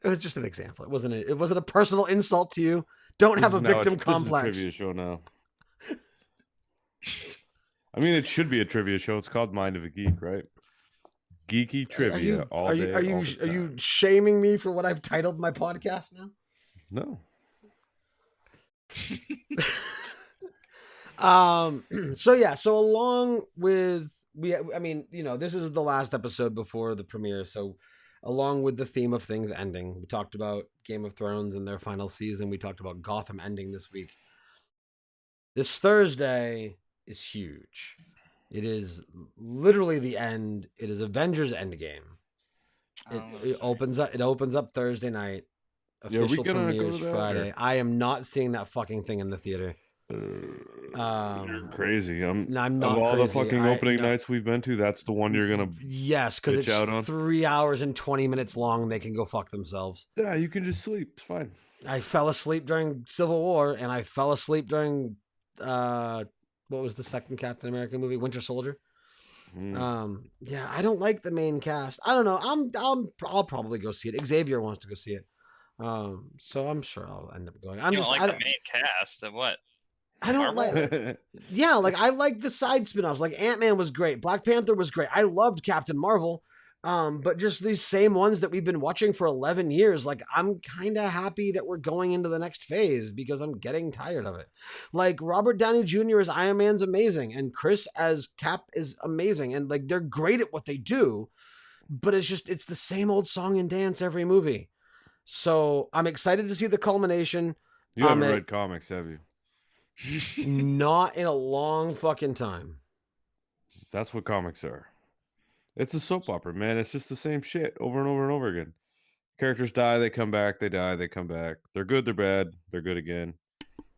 It was just an example. It wasn't a personal insult to you. Don't have a victim complex. This is a trivia show now. I mean, it should be a trivia show. It's called Mind of a Geek, right? Geeky trivia all are day. you are you all the are you time. shaming me for what I've titled my podcast now? No. So along with I mean, this is the last episode before the premiere, so along with the theme of things ending, we talked about Game of Thrones and their final season. We talked about Gotham ending this week. This Thursday is huge. It is literally the end. It is Avengers Endgame. It opens up. It opens up Thursday night. Yeah, are we Official gonna go premieres to that, Friday. or- I am not seeing that fucking thing in the theater. You're crazy. No, I'm of not all crazy. the fucking opening nights we've been to, that's the one you're gonna. Yes, because bitch out on? it's 3 hours and 20 minutes long. They can go fuck themselves. Yeah, you can just sleep. It's fine. I fell asleep during Civil War, and I fell asleep during what was the second Captain America movie, Winter Soldier. Yeah, I don't like the main cast. I don't know. I'll probably go see it. Xavier wants to go see it. So I'm sure I'll end up going. You don't like the main cast of what? I don't like. Yeah, like I like the side spin-offs. Like Ant-Man was great. Black Panther was great. I loved Captain Marvel. But just these same ones that we've been watching for 11 years, like I'm kind of happy that we're going into the next phase because I'm getting tired of it. Like Robert Downey Jr. as Iron Man's amazing, and Chris as Cap is amazing, and like they're great at what they do, but it's the same old song and dance every movie. So I'm excited to see the culmination. You haven't read comics, have you? Not in a long fucking time. That's what comics are. It's a soap opera, man. It's just the same shit over and over and over again. Characters die, they come back, they die, they come back. They're good, they're bad, they're good again.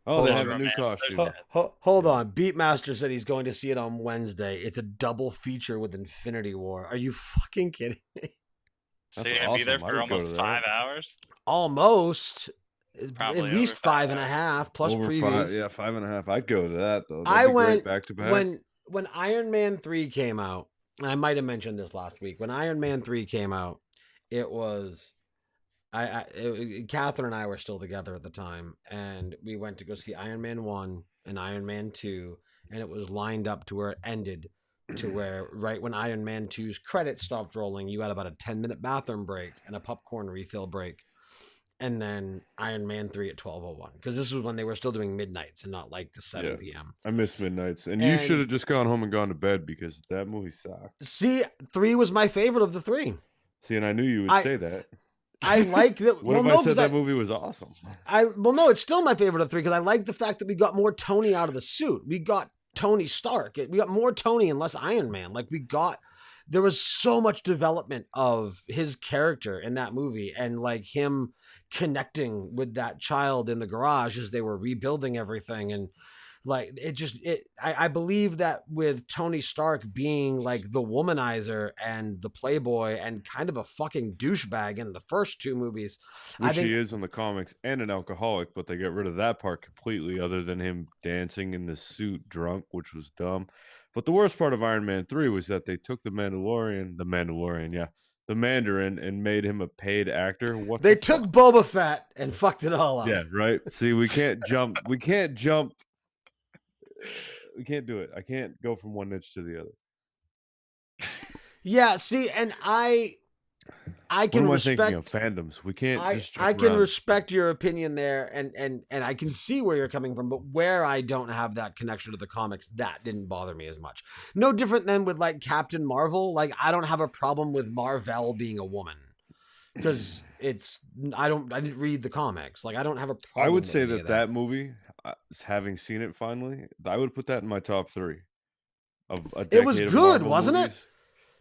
Oh, they have a new costume. Hold on. Beatmaster said he's going to see it on Wednesday. It's a double feature with Infinity War. Are you fucking kidding me? So you're going to be there for almost 5 hours? Almost. Probably at least 5.5 plus over previews. 5.5. I'd go to that though. I went back to back. When Iron Man 3 came out, and I might have mentioned this last week. When Iron Man 3 came out, it was Catherine and I were still together at the time, and we went to go see Iron Man 1 and Iron Man 2, and it was lined up to where it ended, to where right when Iron Man 2's credits stopped rolling, you had about a 10-minute bathroom break and a popcorn refill break. And then Iron Man 3 at 12:01, because this was when they were still doing midnights and not like the 7 p.m. I miss midnights, and you should have just gone home and gone to bed because that movie sucked. See, 3 was my favorite of the 3. See, and I knew you would say that. I like that. What if I said that movie was awesome? No, it's still my favorite of 3 because I like the fact that we got more Tony out of the suit. We got Tony Stark. We got more Tony and less Iron Man. Like there was so much development of his character in that movie, and like him connecting with that child in the garage as they were rebuilding everything. And like I believe that with Tony Stark being like the womanizer and the playboy and kind of a fucking douchebag in the first 2 movies, which he is in the comics, and an alcoholic, but they got rid of that part completely, other than him dancing in the suit drunk, which was dumb. But the worst part of Iron Man 3 was that they took the Mandarin, and made him a paid actor. They took Boba Fett and fucked it all up. Yeah, right. See, we can't jump. We can't do it. I can't go from one niche to the other. Yeah, see, and I can respect thinking of fandoms. We can't just I can respect your opinion there, and I can see where you're coming from, but where I don't have that connection to the comics, that didn't bother me as much. No different than with like Captain Marvel. Like I don't have a problem with Marvel being a woman, because I didn't read the comics. Like I don't have a problem. I would with say any of that movie, having seen it finally, I would put that in my top 3 of a decade. It was good, wasn't it?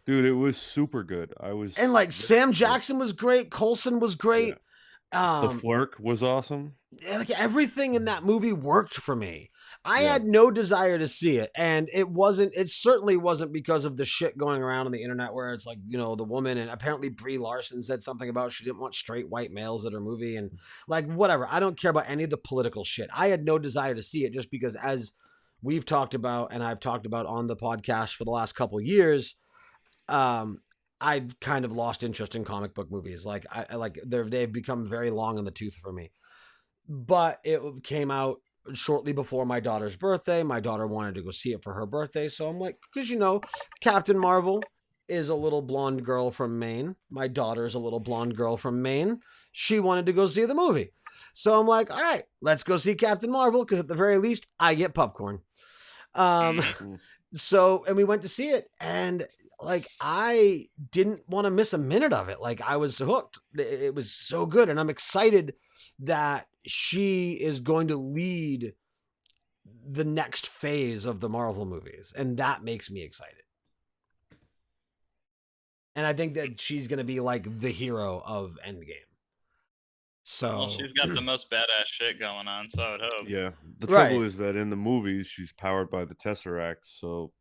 Dude, it was super good. And like Sam Jackson was great. Coulson was great. Yeah. The Flirk was awesome. Like everything in that movie worked for me. I had no desire to see it, and it certainly wasn't because of the shit going around on the internet where it's like, the woman, and apparently Brie Larson said something about she didn't want straight white males at her movie, and like whatever. I don't care about any of the political shit. I had no desire to see it just because, as we've talked about and I've talked about on the podcast for the last couple of years, I've kind of lost interest in comic book movies. Like they've become very long in the tooth for me. But it came out shortly before my daughter's birthday. My daughter wanted to go see it for her birthday, so I'm like, because Captain Marvel, is a little blonde girl from Maine. My daughter's a little blonde girl from Maine. She wanted to go see the movie. So I'm like, all right, let's go see Captain Marvel, because at the very least, I get popcorn. So, and we went to see it, and like, I didn't want to miss a minute of it. Like, I was hooked. It was so good, and I'm excited that she is going to lead the next phase of the Marvel movies, and that makes me excited. And I think that she's going to be like the hero of Endgame. So, well, she's got the most badass shit going on, so I would hope. Yeah. The trouble Right. is that in the movies, she's powered by the Tesseract, so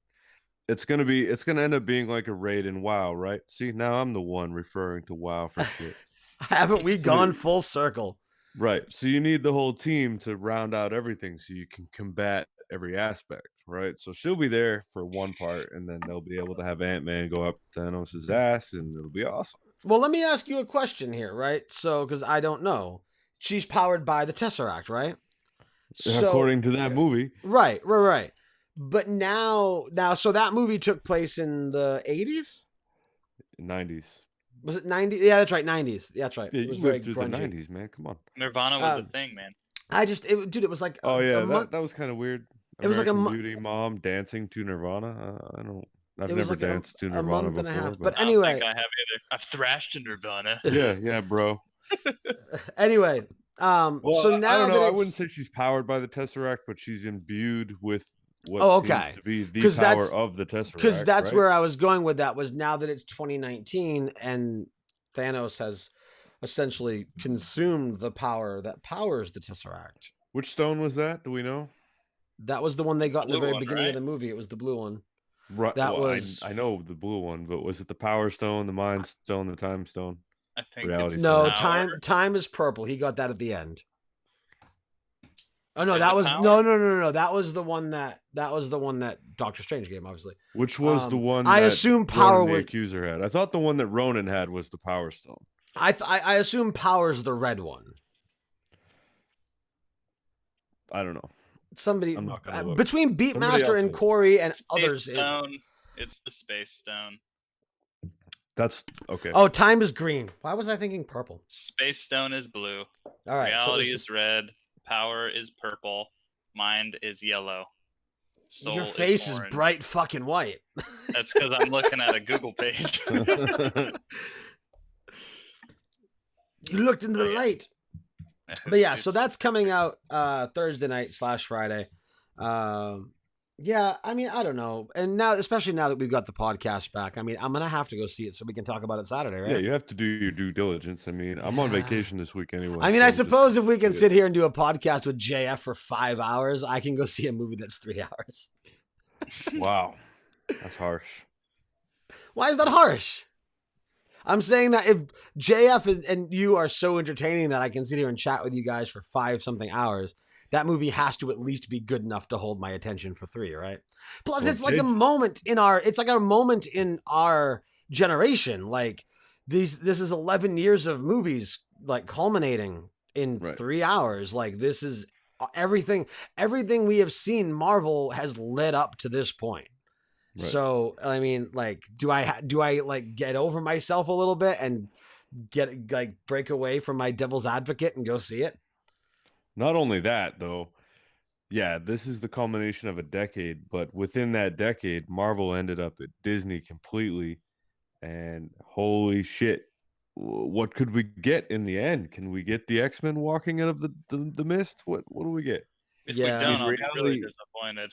it's gonna end up being like a raid in WoW, right? See, now I'm the one referring to WoW for shit. haven't we gone full circle? Right. So you need the whole team to round out everything so you can combat every aspect, right? So she'll be there for one part, and then they'll be able to have Ant-Man go up Thanos' ass, and it'll be awesome. Well, let me ask you a question here, right? So, because I don't know. She's powered by the Tesseract, right? So, According to that movie. Right. But now, so that movie took place in the 80s? 90s. Was it 90s? Yeah, that's right, 90s. That's right. Yeah, It was you very lived through grungy. the 90s, man. Come on. Nirvana was a thing, man. Dude, it was like Oh, yeah, a month. that was kind of weird. It was like a American Beauty mom dancing to Nirvana. I've It was never like danced to a Nirvana month and before. a half. I But don't anyway, think I have either. I've thrashed in Nirvana. yeah, bro. anyway, Well, so now I don't know. that I it's, wouldn't say she's powered by the Tesseract, but she's imbued with what okay. seems to be the 'Cause power that's- of the Tesseract. because that's right? where I was going with that, was now that it's 2019 and Thanos has essentially consumed the power that powers the Tesseract. Which stone was that? Do we know? That was the one they got in the Blue very one, beginning of right? the movie. It was the blue one. Right. That well, was- I know the blue one, but was it the Power Stone, the Mind Stone, the Time Stone? I think Reality it's No, power. time is purple. He got that at the end. Oh no, Is that it was power? no. That was the one that Doctor Strange gave, obviously. Which was the one I that assume power Ronan the would. Accuser had? I thought the one that Ronan had was the Power Stone. I assume power's the red one. I don't know. Somebody I'm not gonna look. between Somebody Beatmaster else and is. Corey and Space others. Stone. It's the Space Stone. That's okay. Oh, time is green. Why was I thinking purple? Space Stone is blue. All right, Reality so is red. Power is purple. Mind is yellow. Soul your face is orange. bright fucking white. That's because I'm looking at a Google page. You looked into the light. But yeah, so that's coming out Thursday night / Friday. Yeah, I mean, I don't know. And now, especially now that we've got the podcast back, I mean, I'm going to have to go see it so we can talk about it Saturday, right? Yeah, you have to do your due diligence. I mean, I'm on vacation this week anyway. I mean, so I I'm just- suppose if we can sit here and do a podcast with JF for 5 hours, I can go see a movie that's 3 hours. Wow, that's harsh. Why is that harsh? I'm saying that if JF and you are so entertaining that I can sit here and chat with you guys for 5-something hours, that movie has to at least be good enough to hold my attention for 3, right? Plus, Well, it's like a moment in our generation. Like this is 11 years of movies like culminating in Right. 3 hours. Like this is everything we have seen Marvel has led up to this point. Right. So, I mean, like, do I like get over myself a little bit and get like break away from my devil's advocate and go see it? Not only that, though, yeah, this is the culmination of a decade, but within that decade, Marvel ended up at Disney completely. And holy shit, what could we get in the end? Can we get the X-Men walking out of the mist? What do we get? If Yeah. we don't, In I'll be really reality- disappointed.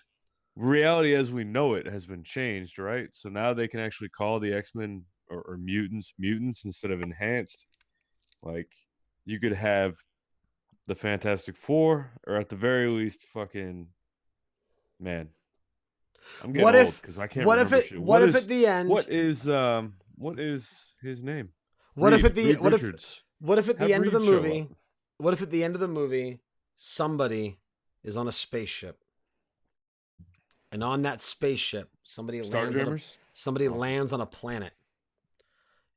Reality as we know it has been changed, right? So now they can actually call the X-Men or mutants instead of enhanced. Like, you could have the Fantastic Four, or at the very least, fucking man. I'm getting What old if- because I can't what if remember it- shit. what if at the end- What is his name? What if Reed- at the Reed what Richards. if at the Have end of the Reed show movie? up. What if at the end of the movie somebody is on a spaceship, and on that spaceship somebody Starjammers? Awesome. lands on a planet,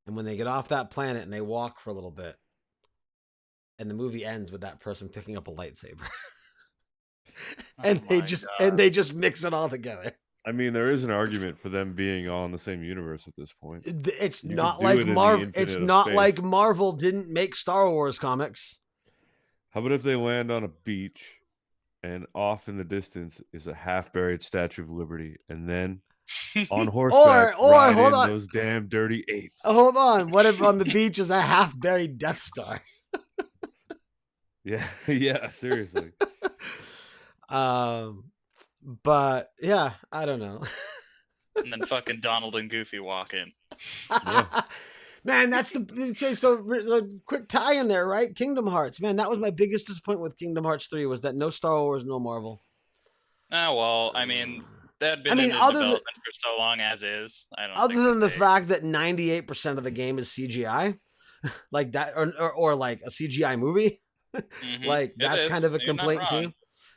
and when they get off that planet and they walk for a little bit, and the movie ends with that person picking up a lightsaber, and Oh they my just God. mix it all together. I mean, there is an argument for them being all in the same universe at this point. It's You not could do like it in the Marvel. It's infinite of not like space. Marvel didn't make Star Wars comics. How about if they land on a beach and off in the distance is a half-buried Statue of Liberty, and then on horseback or ride hold in on. those damn dirty apes? Hold on. What if on the beach is a half-buried Death Star? Yeah, yeah, seriously. But yeah, I don't know. And then fucking Donald and Goofy walk in. Yeah. Man, that's the okay. So quick tie in there, right? Kingdom Hearts, man, that was my biggest disappointment with Kingdom Hearts 3 was that no Star Wars, no Marvel. Well, I mean, that had been I mean, in other than- development for so long as is. I don't. Other think than the they- fact that 98% of the game is CGI, like that, or like a CGI movie, Mhm. like It that's is. kind of a You're not complaint wrong. too.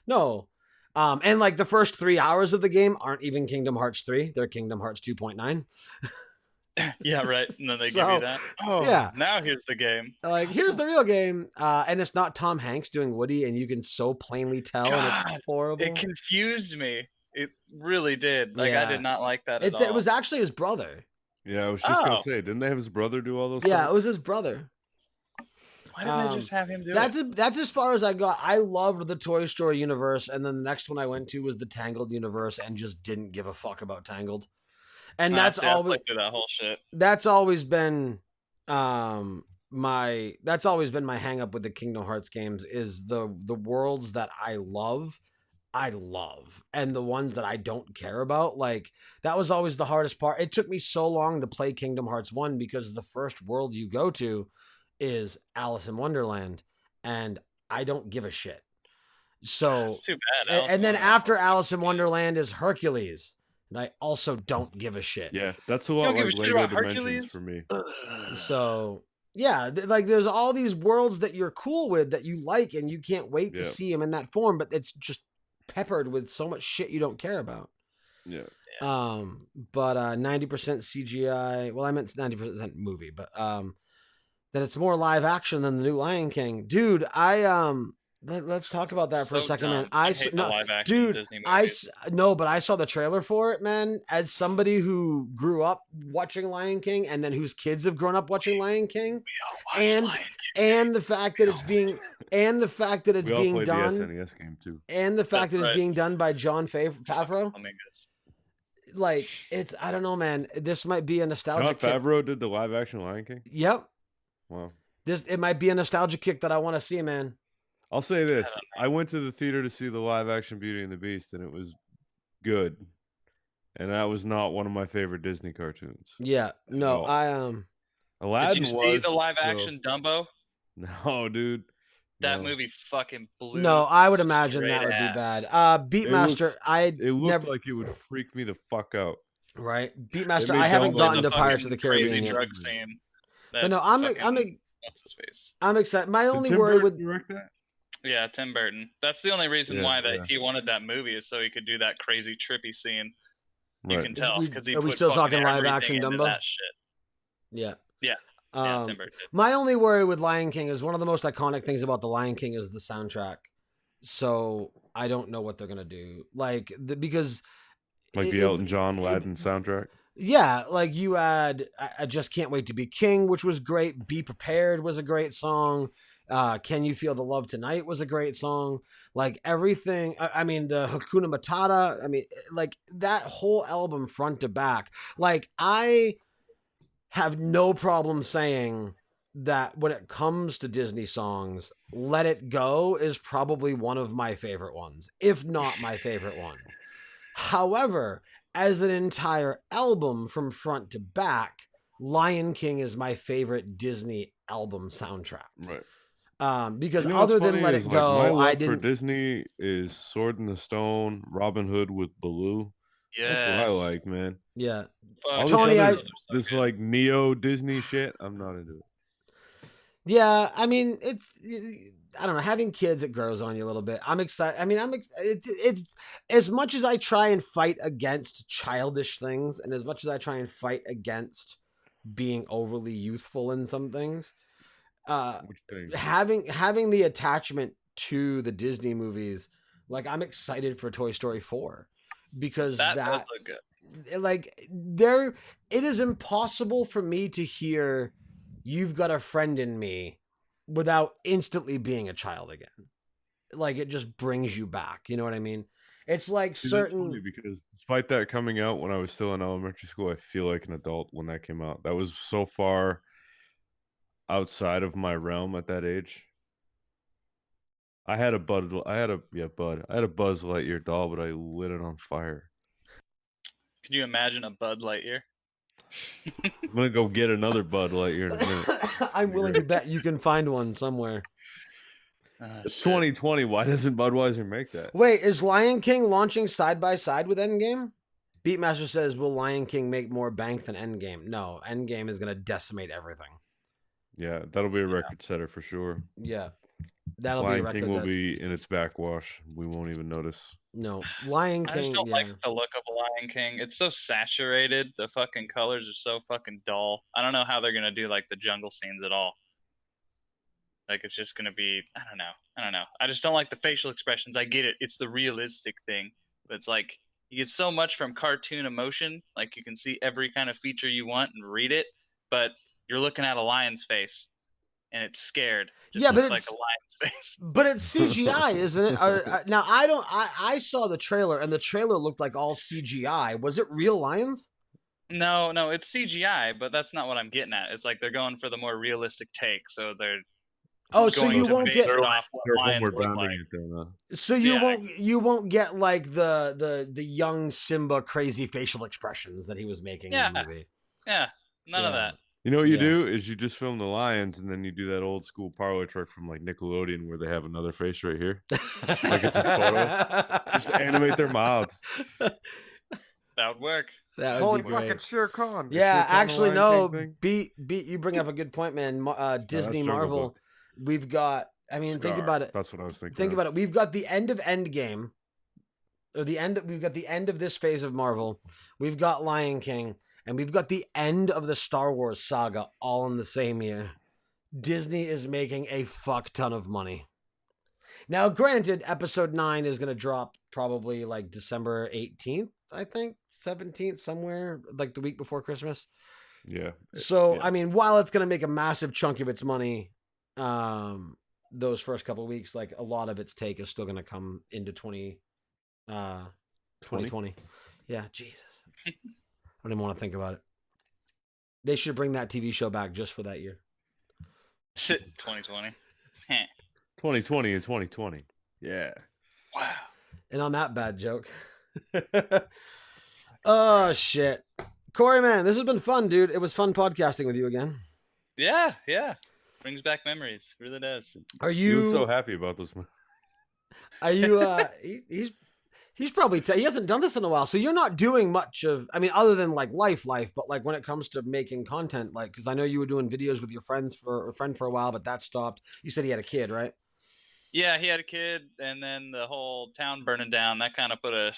No, and like the first 3 hours of the game aren't even Kingdom Hearts 3; they're Kingdom Hearts 2.9. Yeah, right. And then they give So, you that. Oh, yeah. Now here's the game. Like here's the real game, and it's not Tom Hanks doing Woody, and you can so plainly tell, and God, it's horrible. It confused me. It really did. Like I Yeah. did not like that at all. It was actually his brother. Yeah, I was just gonna Oh. say, didn't they have his brother do all those? Yeah, stunts? it was his brother. Why didn't they just have him do That's it? that's as far as I got. I loved the Toy Story universe, and then the next one I went to was the Tangled universe, and just didn't give a fuck about Tangled. And that's Honestly, I always flipped through that whole shit. that's always been that's always been my hang up with the Kingdom Hearts games is the worlds that I love, and the ones that I don't care about. Like that was always the hardest part. It took me so long to play Kingdom Hearts 1 because the first world you go to is Alice in Wonderland, and I don't give a shit. So That's too bad. and then after Alice in Wonderland is Hercules, and I also don't give a shit. Yeah, that's a lot don't give like a shit Lego about Dimensions Hercules? for me. So yeah, like there's all these worlds that you're cool with that you like, and you can't wait to Yeah. see them in that form, but it's just peppered with so much shit you don't care about. Yeah. But 90% CGI. Well, I meant 90% movie, but then it's more live action than the new Lion King, dude. Let's talk about that for a So second, man. dumb. I hate the live action dude, Disney movies. but I saw the trailer for it, man. As somebody who grew up watching Lion King, and then whose kids have grown up watching Lion King, and the fact that it's being and the fact that it's We all being played done, the SNES game too. and the fact that That's it's right. being done by John Favreau. Flamingos. Like it's, I don't know, man. This might be a John nostalgia kick. Favreau did the live action Lion King. Yep, Wow. it might be a nostalgia kick that I want to see, man. I'll say this: I went to the theater to see the live action Beauty and the Beast, and it was good. And that was not one of my favorite Disney cartoons. Yeah, no, No. Aladdin Did you see was, the live so- action Dumbo? No, dude. That No. movie fucking blew. No, I would imagine straight that would ass. be bad. Beatmaster, looks- I It looked never like it would freak me the fuck out. right. Beatmaster, made I haven't Dumbo gotten The to Pirates of the fucking crazy Caribbean yet. drug scene. But no, I'm fucking- what's his face? I'm excited. My Did only Tim worry Burton with direct that? Yeah, Tim Burton. That's the only reason Yeah, why that yeah. he wanted that movie is so he could do that crazy trippy scene. You Right. can tell because he Are we put still fucking talking live everything action into Dumbo? That shit. yeah. Yeah. Yeah, Tim Burton. My only worry with Lion King is one of the most iconic things about the Lion King is the soundtrack. So I don't know what they're gonna do, like because Like the Elton John Aladdin soundtrack. Yeah, like you had I Just Can't Wait to Be King, which was great. Be Prepared was a great song. Can You Feel the Love Tonight was a great song. Like everything, I mean, the Hakuna Matata, I mean, like that whole album front to back. Like I have no problem saying that when it comes to Disney songs, Let It Go is probably one of my favorite ones, if not my favorite one. However, as an entire album from front to back, Lion King is my favorite Disney album soundtrack. Right. Because You know what's other than funny Let is, It like, my Go, love I for didn't. Disney is Sword in the Stone, Robin Hood with Baloo. Yes. That's what I like, man. Yeah, Fuck, All this Tony, other- I- this like neo Disney shit, I'm not into it. yeah. I mean, it's, I don't know. Having kids, it grows on you a little bit. I'm excited. I mean, it as much as I try and fight against childish things, and as much as I try and fight against being overly youthful in some things, Which thing? having the attachment to the Disney movies, like I'm excited for Toy Story 4. because That does look good. like it is impossible for me to hear "You've Got a Friend in Me" without instantly being a child again. Like, it just brings you back. You know what I mean? It's like See, that's funny certain. because despite that coming out when I was still in elementary school, I feel like an adult when that came out. That was so far outside of my realm at that age. I had a Buzz Lightyear doll, but I lit it on fire. Could you imagine a Bud Lightyear? I'm gonna go get another Bud Lightyear in a minute. I'm willing to bet you can find one somewhere. It's Shit. 2020. Why doesn't Budweiser make that? Wait, is Lion King launching side by side with Endgame? Beatmaster says, will Lion King make more bank than Endgame? No, Endgame is going to decimate everything. Yeah, that'll be a record setter for sure. Yeah, that'll be a Lion record. King will be in its backwash. We won't even notice. No, Lion I King. just don't Yeah. like the look of Lion King. It's so saturated. The fucking colors are so fucking dull. I don't know how they're gonna do like the jungle scenes at all. Like, it's just gonna be, I don't know. I just don't like the facial expressions. I get it. It's the realistic thing. But it's like, you get so much from cartoon emotion. Like, you can see every kind of feature you want and read it, but you're looking at a lion's face and it's scared. Just Yeah, but looks like it's- a lion's face. But it's CGI, isn't it? Now, I saw the trailer, and the trailer looked like all CGI. Was it real lions? No, it's CGI, but that's not what I'm getting at. It's like they're going for the more realistic take, so they're Oh, so going you to won't base get. it off what They're lions homeward look bounding like. it there, though. So Yeah. you won't get like the young Simba crazy facial expressions that he was making in the movie. Yeah, none of Yeah. that. You know what you Yeah. do is you just film the lions and then you do that old school parlor trick from like Nickelodeon where they have another face right here. Like it's a photo. Just animate their mouths. That would work. That would Holy be great. fucking Shere Khan. Yeah, Shere Khan, the actually, Lion no. King thing? Beat. You bring up a good point, man. Disney, Jungle Marvel. Book. We've got. I mean, think Scar. about it. That's what I was thinking. Think about it. We've got the end of Endgame, or the end. We've got the end of this phase of Marvel. We've got Lion King, and we've got the end of the Star Wars saga, all in the same year. Disney is making a fuck ton of money. Now, granted, Episode 9 is going to drop probably like December 18th, I think, 17th, somewhere like the week before Christmas. Yeah. So, yeah. I mean, while it's going to make a massive chunk of its money, those first couple of weeks, like a lot of its take is still going to come into 2020. Yeah, Jesus. I don't even want to think about it. They should bring that TV show back just for that year. Shit, 2020. 2020 and 2020. Yeah. Wow. And on that bad joke. Oh, shit. Corey, man, this has been fun, dude. It was fun podcasting with you again. Yeah. Brings back memories. Really does. Are You you look so happy about this. Are you? He's probably he hasn't done this in a while, so you're not doing much of. I mean, other than like life, but like when it comes to making content, like because I know you were doing videos with your friend for a while, but that stopped. You said he had a kid, right? Yeah, he had a kid, and then the whole town burning down. That kind of put a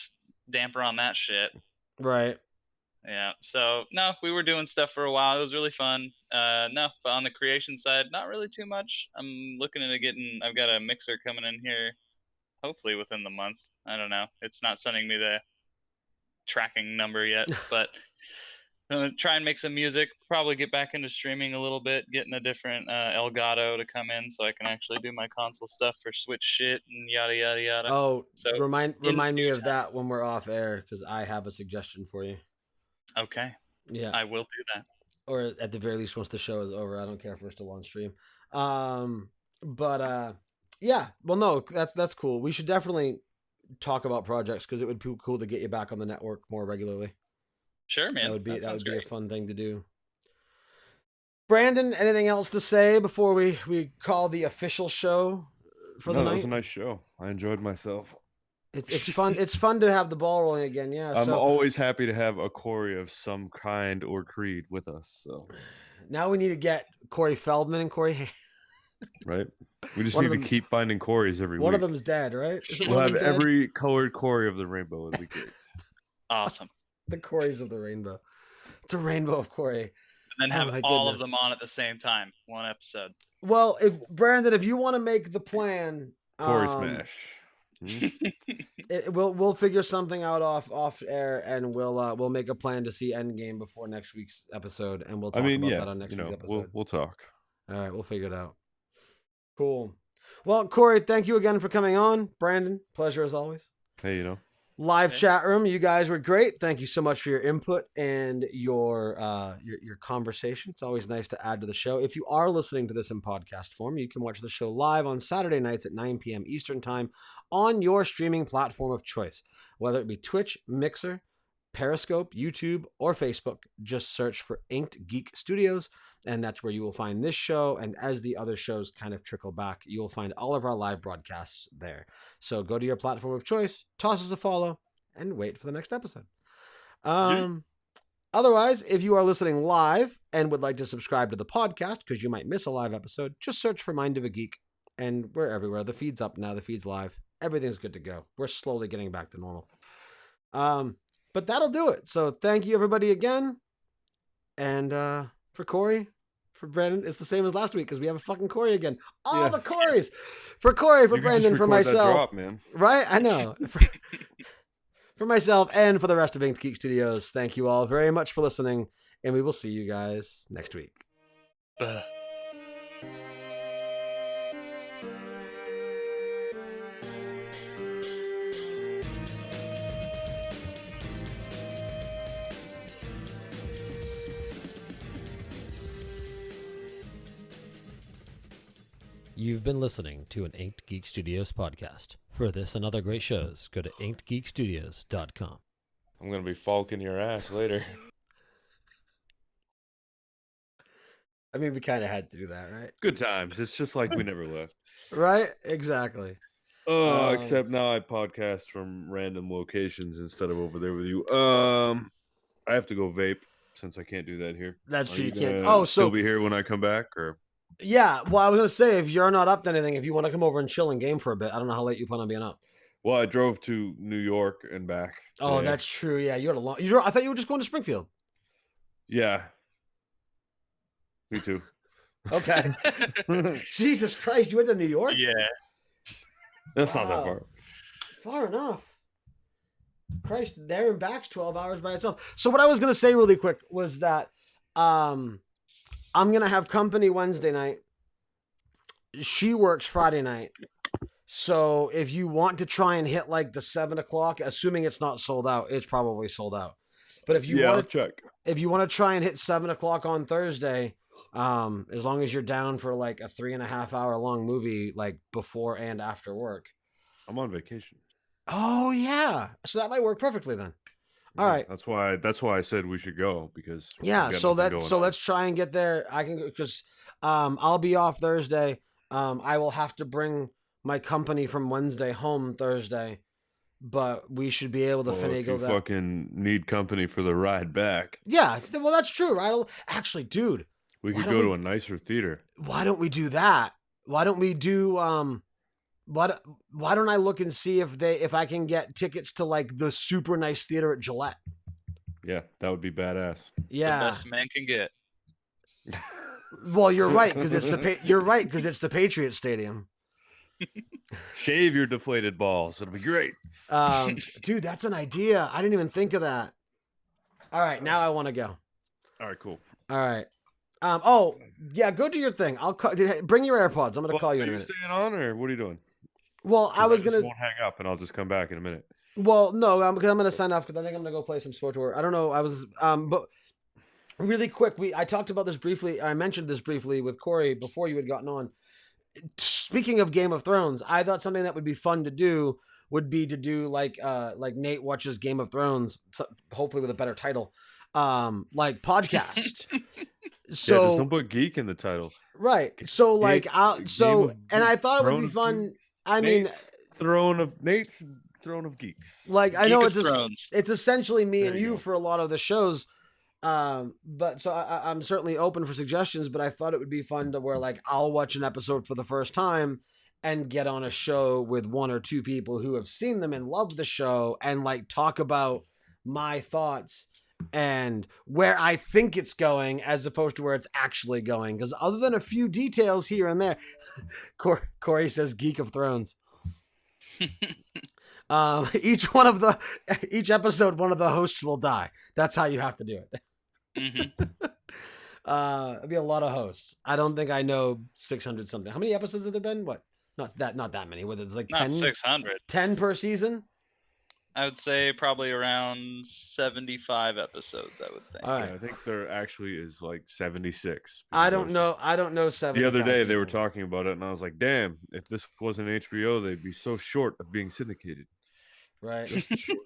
damper on that shit. Right. Yeah. So no, we were doing stuff for a while. It was really fun. No, but on the creation side, not really too much. I'm looking into getting. I've got a mixer coming in here, hopefully within the month. I don't know. It's not sending me the tracking number yet, but I'm gonna try and make some music. Probably get back into streaming a little bit. Getting a different Elgato to come in so I can actually do my console stuff for Switch shit and yada yada yada. Oh, So, remind me due of that when we're off air because I have a suggestion for you. Okay. Yeah. I will do that. Or at the very least, once the show is over, I don't care if we're still on stream. Yeah. Well, no, that's cool. We should definitely talk about projects because it would be cool to get you back on the network more regularly. Sure, man. That would be sounds a great. fun thing to do. Brandon, anything else to say before we call the official show for the That night? was a nice show. I enjoyed myself. It's fun. It's fun to have the ball rolling again. Yeah. I'm So always happy to have a Corey of some kind or creed with us. So now we need to get Corey Feldman and Corey. right, we just One need of to them- keep finding Corys every One week. of them's dead, right? Isn't We'll one of have them dead? every colored Corey of the rainbow. It'd be great. Awesome. The Corys of the rainbow. It's a rainbow of Corey. And then Oh have my all of goodness. them on at the same time. One episode. Well, if Brandon, if you want to make the plan, Corey smash. We'll figure something out off air, and we'll make a plan to see Endgame before next week's episode, and we'll talk about that on next week's episode. We'll talk. All right, we'll figure it out. Cool. Well, Corey, thank you again for coming on. Brandon, pleasure as always. Hey, Live chat room, you guys were great. Thank you so much for your input and your conversation. It's always nice to add to the show. If you are listening to this in podcast form, you can watch the show live on Saturday nights at 9 p.m. Eastern Time on your streaming platform of choice, whether it be Twitch, Mixer, Periscope, YouTube, or Facebook. Just search for Inked Geek Studios, and that's where you will find this show. And as the other shows kind of trickle back, you will find all of our live broadcasts there. So go to your platform of choice, toss us a follow, and wait for the next episode. Otherwise, if you are listening live and would like to subscribe to the podcast because you might miss a live episode, just search for Mind of a Geek, and we're everywhere. The feed's up now. The feed's live. Everything's good to go. We're slowly getting back to normal. But that'll do it. So thank you, everybody, again. And for Corey, for Brandon, it's the same as last week because we have a fucking Corey again. All the Corys. For Corey, for Brandon, for myself. Drop, man. Right? I know. For myself and for the rest of Inked Geek Studios, thank you all very much for listening, and we will see you guys next week. You've been listening to an Inked Geek Studios podcast. For this and other great shows, go to inkedgeekstudios.com. I'm going to be falking your ass later. I mean, we kind of had to do that, right? Good times. It's just like we never left. Right? Exactly. Except now I podcast from random locations instead of over there with you. I have to go vape since I can't do that here. That's true. You gonna can't. still be here when I come back, or? Yeah, well, I was going to say, if you're not up to anything, if you want to come over and chill and game for a bit, I don't know how late you plan on being up. Well, I drove to New York and back. Oh, today. that's true. Yeah, you had a long. I thought you were just going to Springfield. Yeah. Me too. Okay. Jesus Christ, you went to New York? Yeah. That's not that far. Far enough. Christ, there and back's 12 hours by itself. So what I was going to say really quick was that I'm going to have company Wednesday night. She works Friday night. So if you want to try and hit like the 7 o'clock, assuming it's not sold out, it's probably sold out. But if you want to check, if you want to try and hit 7 o'clock on Thursday, as long as you're down for like a 3.5 hour long movie, like before and after work. I'm on vacation. Oh yeah. So that might work perfectly then. All right. That's why I said we should go, because let's try and get there. I can go because I'll be off Thursday. I will have to bring my company from Wednesday home Thursday, but we should be able to finagle that. Fucking need company for the ride back. Yeah, well that's true, right? Actually, dude, we could go to a nicer theater. Why don't we do that? Why don't we do why don't I look and see if I can get tickets to like the super nice theater at Gillette? Yeah, that would be badass. Yeah, the best man can get. Well, you're right because it's the Patriots Stadium. Shave your deflated balls. It'll be great. Dude, that's an idea. I didn't even think of that. All right, now I want to go. All right, cool. All right. Oh yeah, go do your thing. I'll bring your AirPods. I'm gonna call you in a minute. Are you staying on, or what are you doing? Well, I won't hang up, and I'll just come back in a minute. Well, no, because I'm gonna sign off because I think I'm gonna go play some sport tour. I don't know. But really quick, I talked about this briefly. I mentioned this briefly with Corey before you had gotten on. Speaking of Game of Thrones, I thought something that would be fun to do would be to do like Nate watches Game of Thrones, hopefully with a better title, like podcast. So just don't put geek in the title, right? So like, I thought it would be fun. I mean, Nate's Throne of Geeks. Like I know it's essentially me and you for a lot of the shows. But so I'm certainly open for suggestions, but I thought it would be fun to where like I'll watch an episode for the first time and get on a show with one or two people who have seen them and love the show and like talk about my thoughts and where I think it's going as opposed to where it's actually going. Because other than a few details here and there, Corey says Geek of Thrones. Each episode, one of the hosts will die. That's how you have to do it. It'd be a lot of hosts. I don't think I know 600 something. How many episodes have there been? What? Not that many. Whether it's like Not 10, 600. 10 per season. I would say probably around 75 episodes. I would think. All right. Yeah, I think there actually is like 76. I don't know 75. The other day they were people. talking about it, and I was like, "Damn! If this wasn't HBO, they'd be so short of being syndicated." Right. Just short.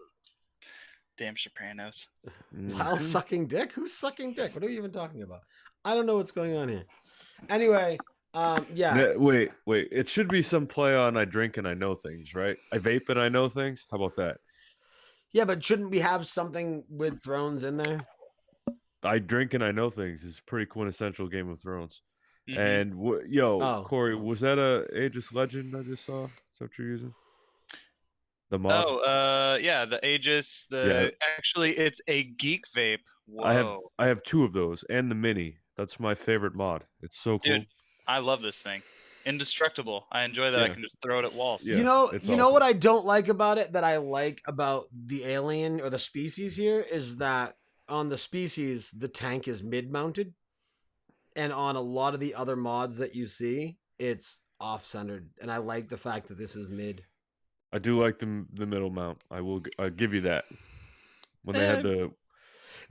Damn Sopranos. While sucking dick? Who's sucking dick? What are we even talking about? I don't know what's going on here. Anyway, yeah. Wait. It should be some play on "I drink and I know things," right? I vape and I know things. How about that? Yeah, but shouldn't we have something with Thrones in there? I drink and I know things is pretty quintessential Game of Thrones. Mhm. And Corey, was that a Aegis Legend I just saw? Is that what you're using? The mod? Yeah, the Aegis. Actually, it's a Geek vape. Whoa. I have two of those and the mini. That's my favorite mod. It's so cool. Dude, I love this thing. Indestructible. I enjoy that I Yeah. can just throw it at walls. Yeah, you know awesome. what I don't like about it that I like about the alien or the species here is that on the species the tank is mid-mounted, and on a lot of the other mods that you see it's off-centered, and I like the fact that this is mid. I do like the middle mount. I'll give you that. When they had the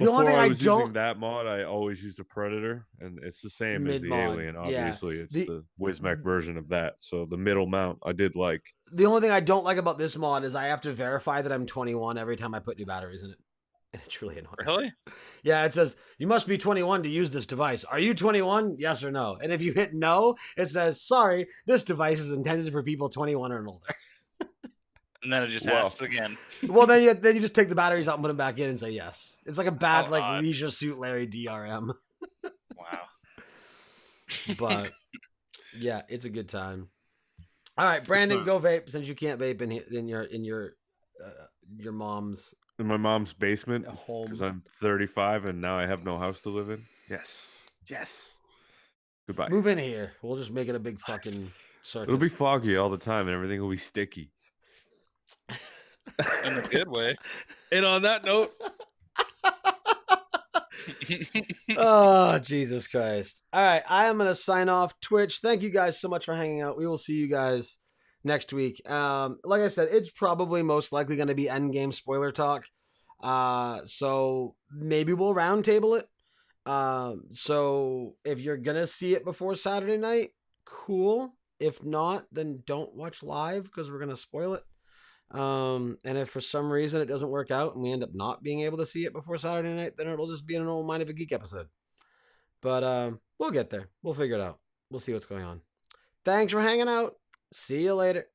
only thing I was don't using that mod, I always used a Predator, and it's the same as the Mid-mod, Alien. yeah. Obviously, it's The- the Wismec version of that. So the middle mount, I did like. the only thing I don't like about this mod is I have to verify that I'm 21 every time I put new batteries in it. And it's really annoying. Really? Yeah, it says, you must be 21 to use this device. Are you 21? Yes or no? And if you hit no, it says, sorry, this device is intended for people 21 or older. And then it just Wow. asks again. Well, then you just take the batteries out and put them back in and say yes. It's like a bad How odd. Leisure Suit Larry DRM. Wow. But yeah, it's a good time. All right, Brandon, go vape since you can't vape in your mom's In my mom's basement home. because I'm 35 and now I have no house to live in. Yes. Goodbye. Move in here. We'll just make it a big fucking circus. It'll be foggy all the time and everything will be sticky. In a good way. And on that note, Oh, Jesus Christ. All right, I am going to sign off Twitch. Thank you guys so much for hanging out. We will see you guys next week. Like I said, it's probably most likely going to be endgame spoiler talk. So maybe we'll roundtable it. So if you're going to see it before Saturday night, cool. If not, then don't watch live because we're going to spoil it. And if for some reason it doesn't work out and we end up not being able to see it before Saturday night, then it'll just be an old Mind of a Geek episode. But we'll get there. We'll figure it out. We'll see what's going on. Thanks for hanging out. See you later.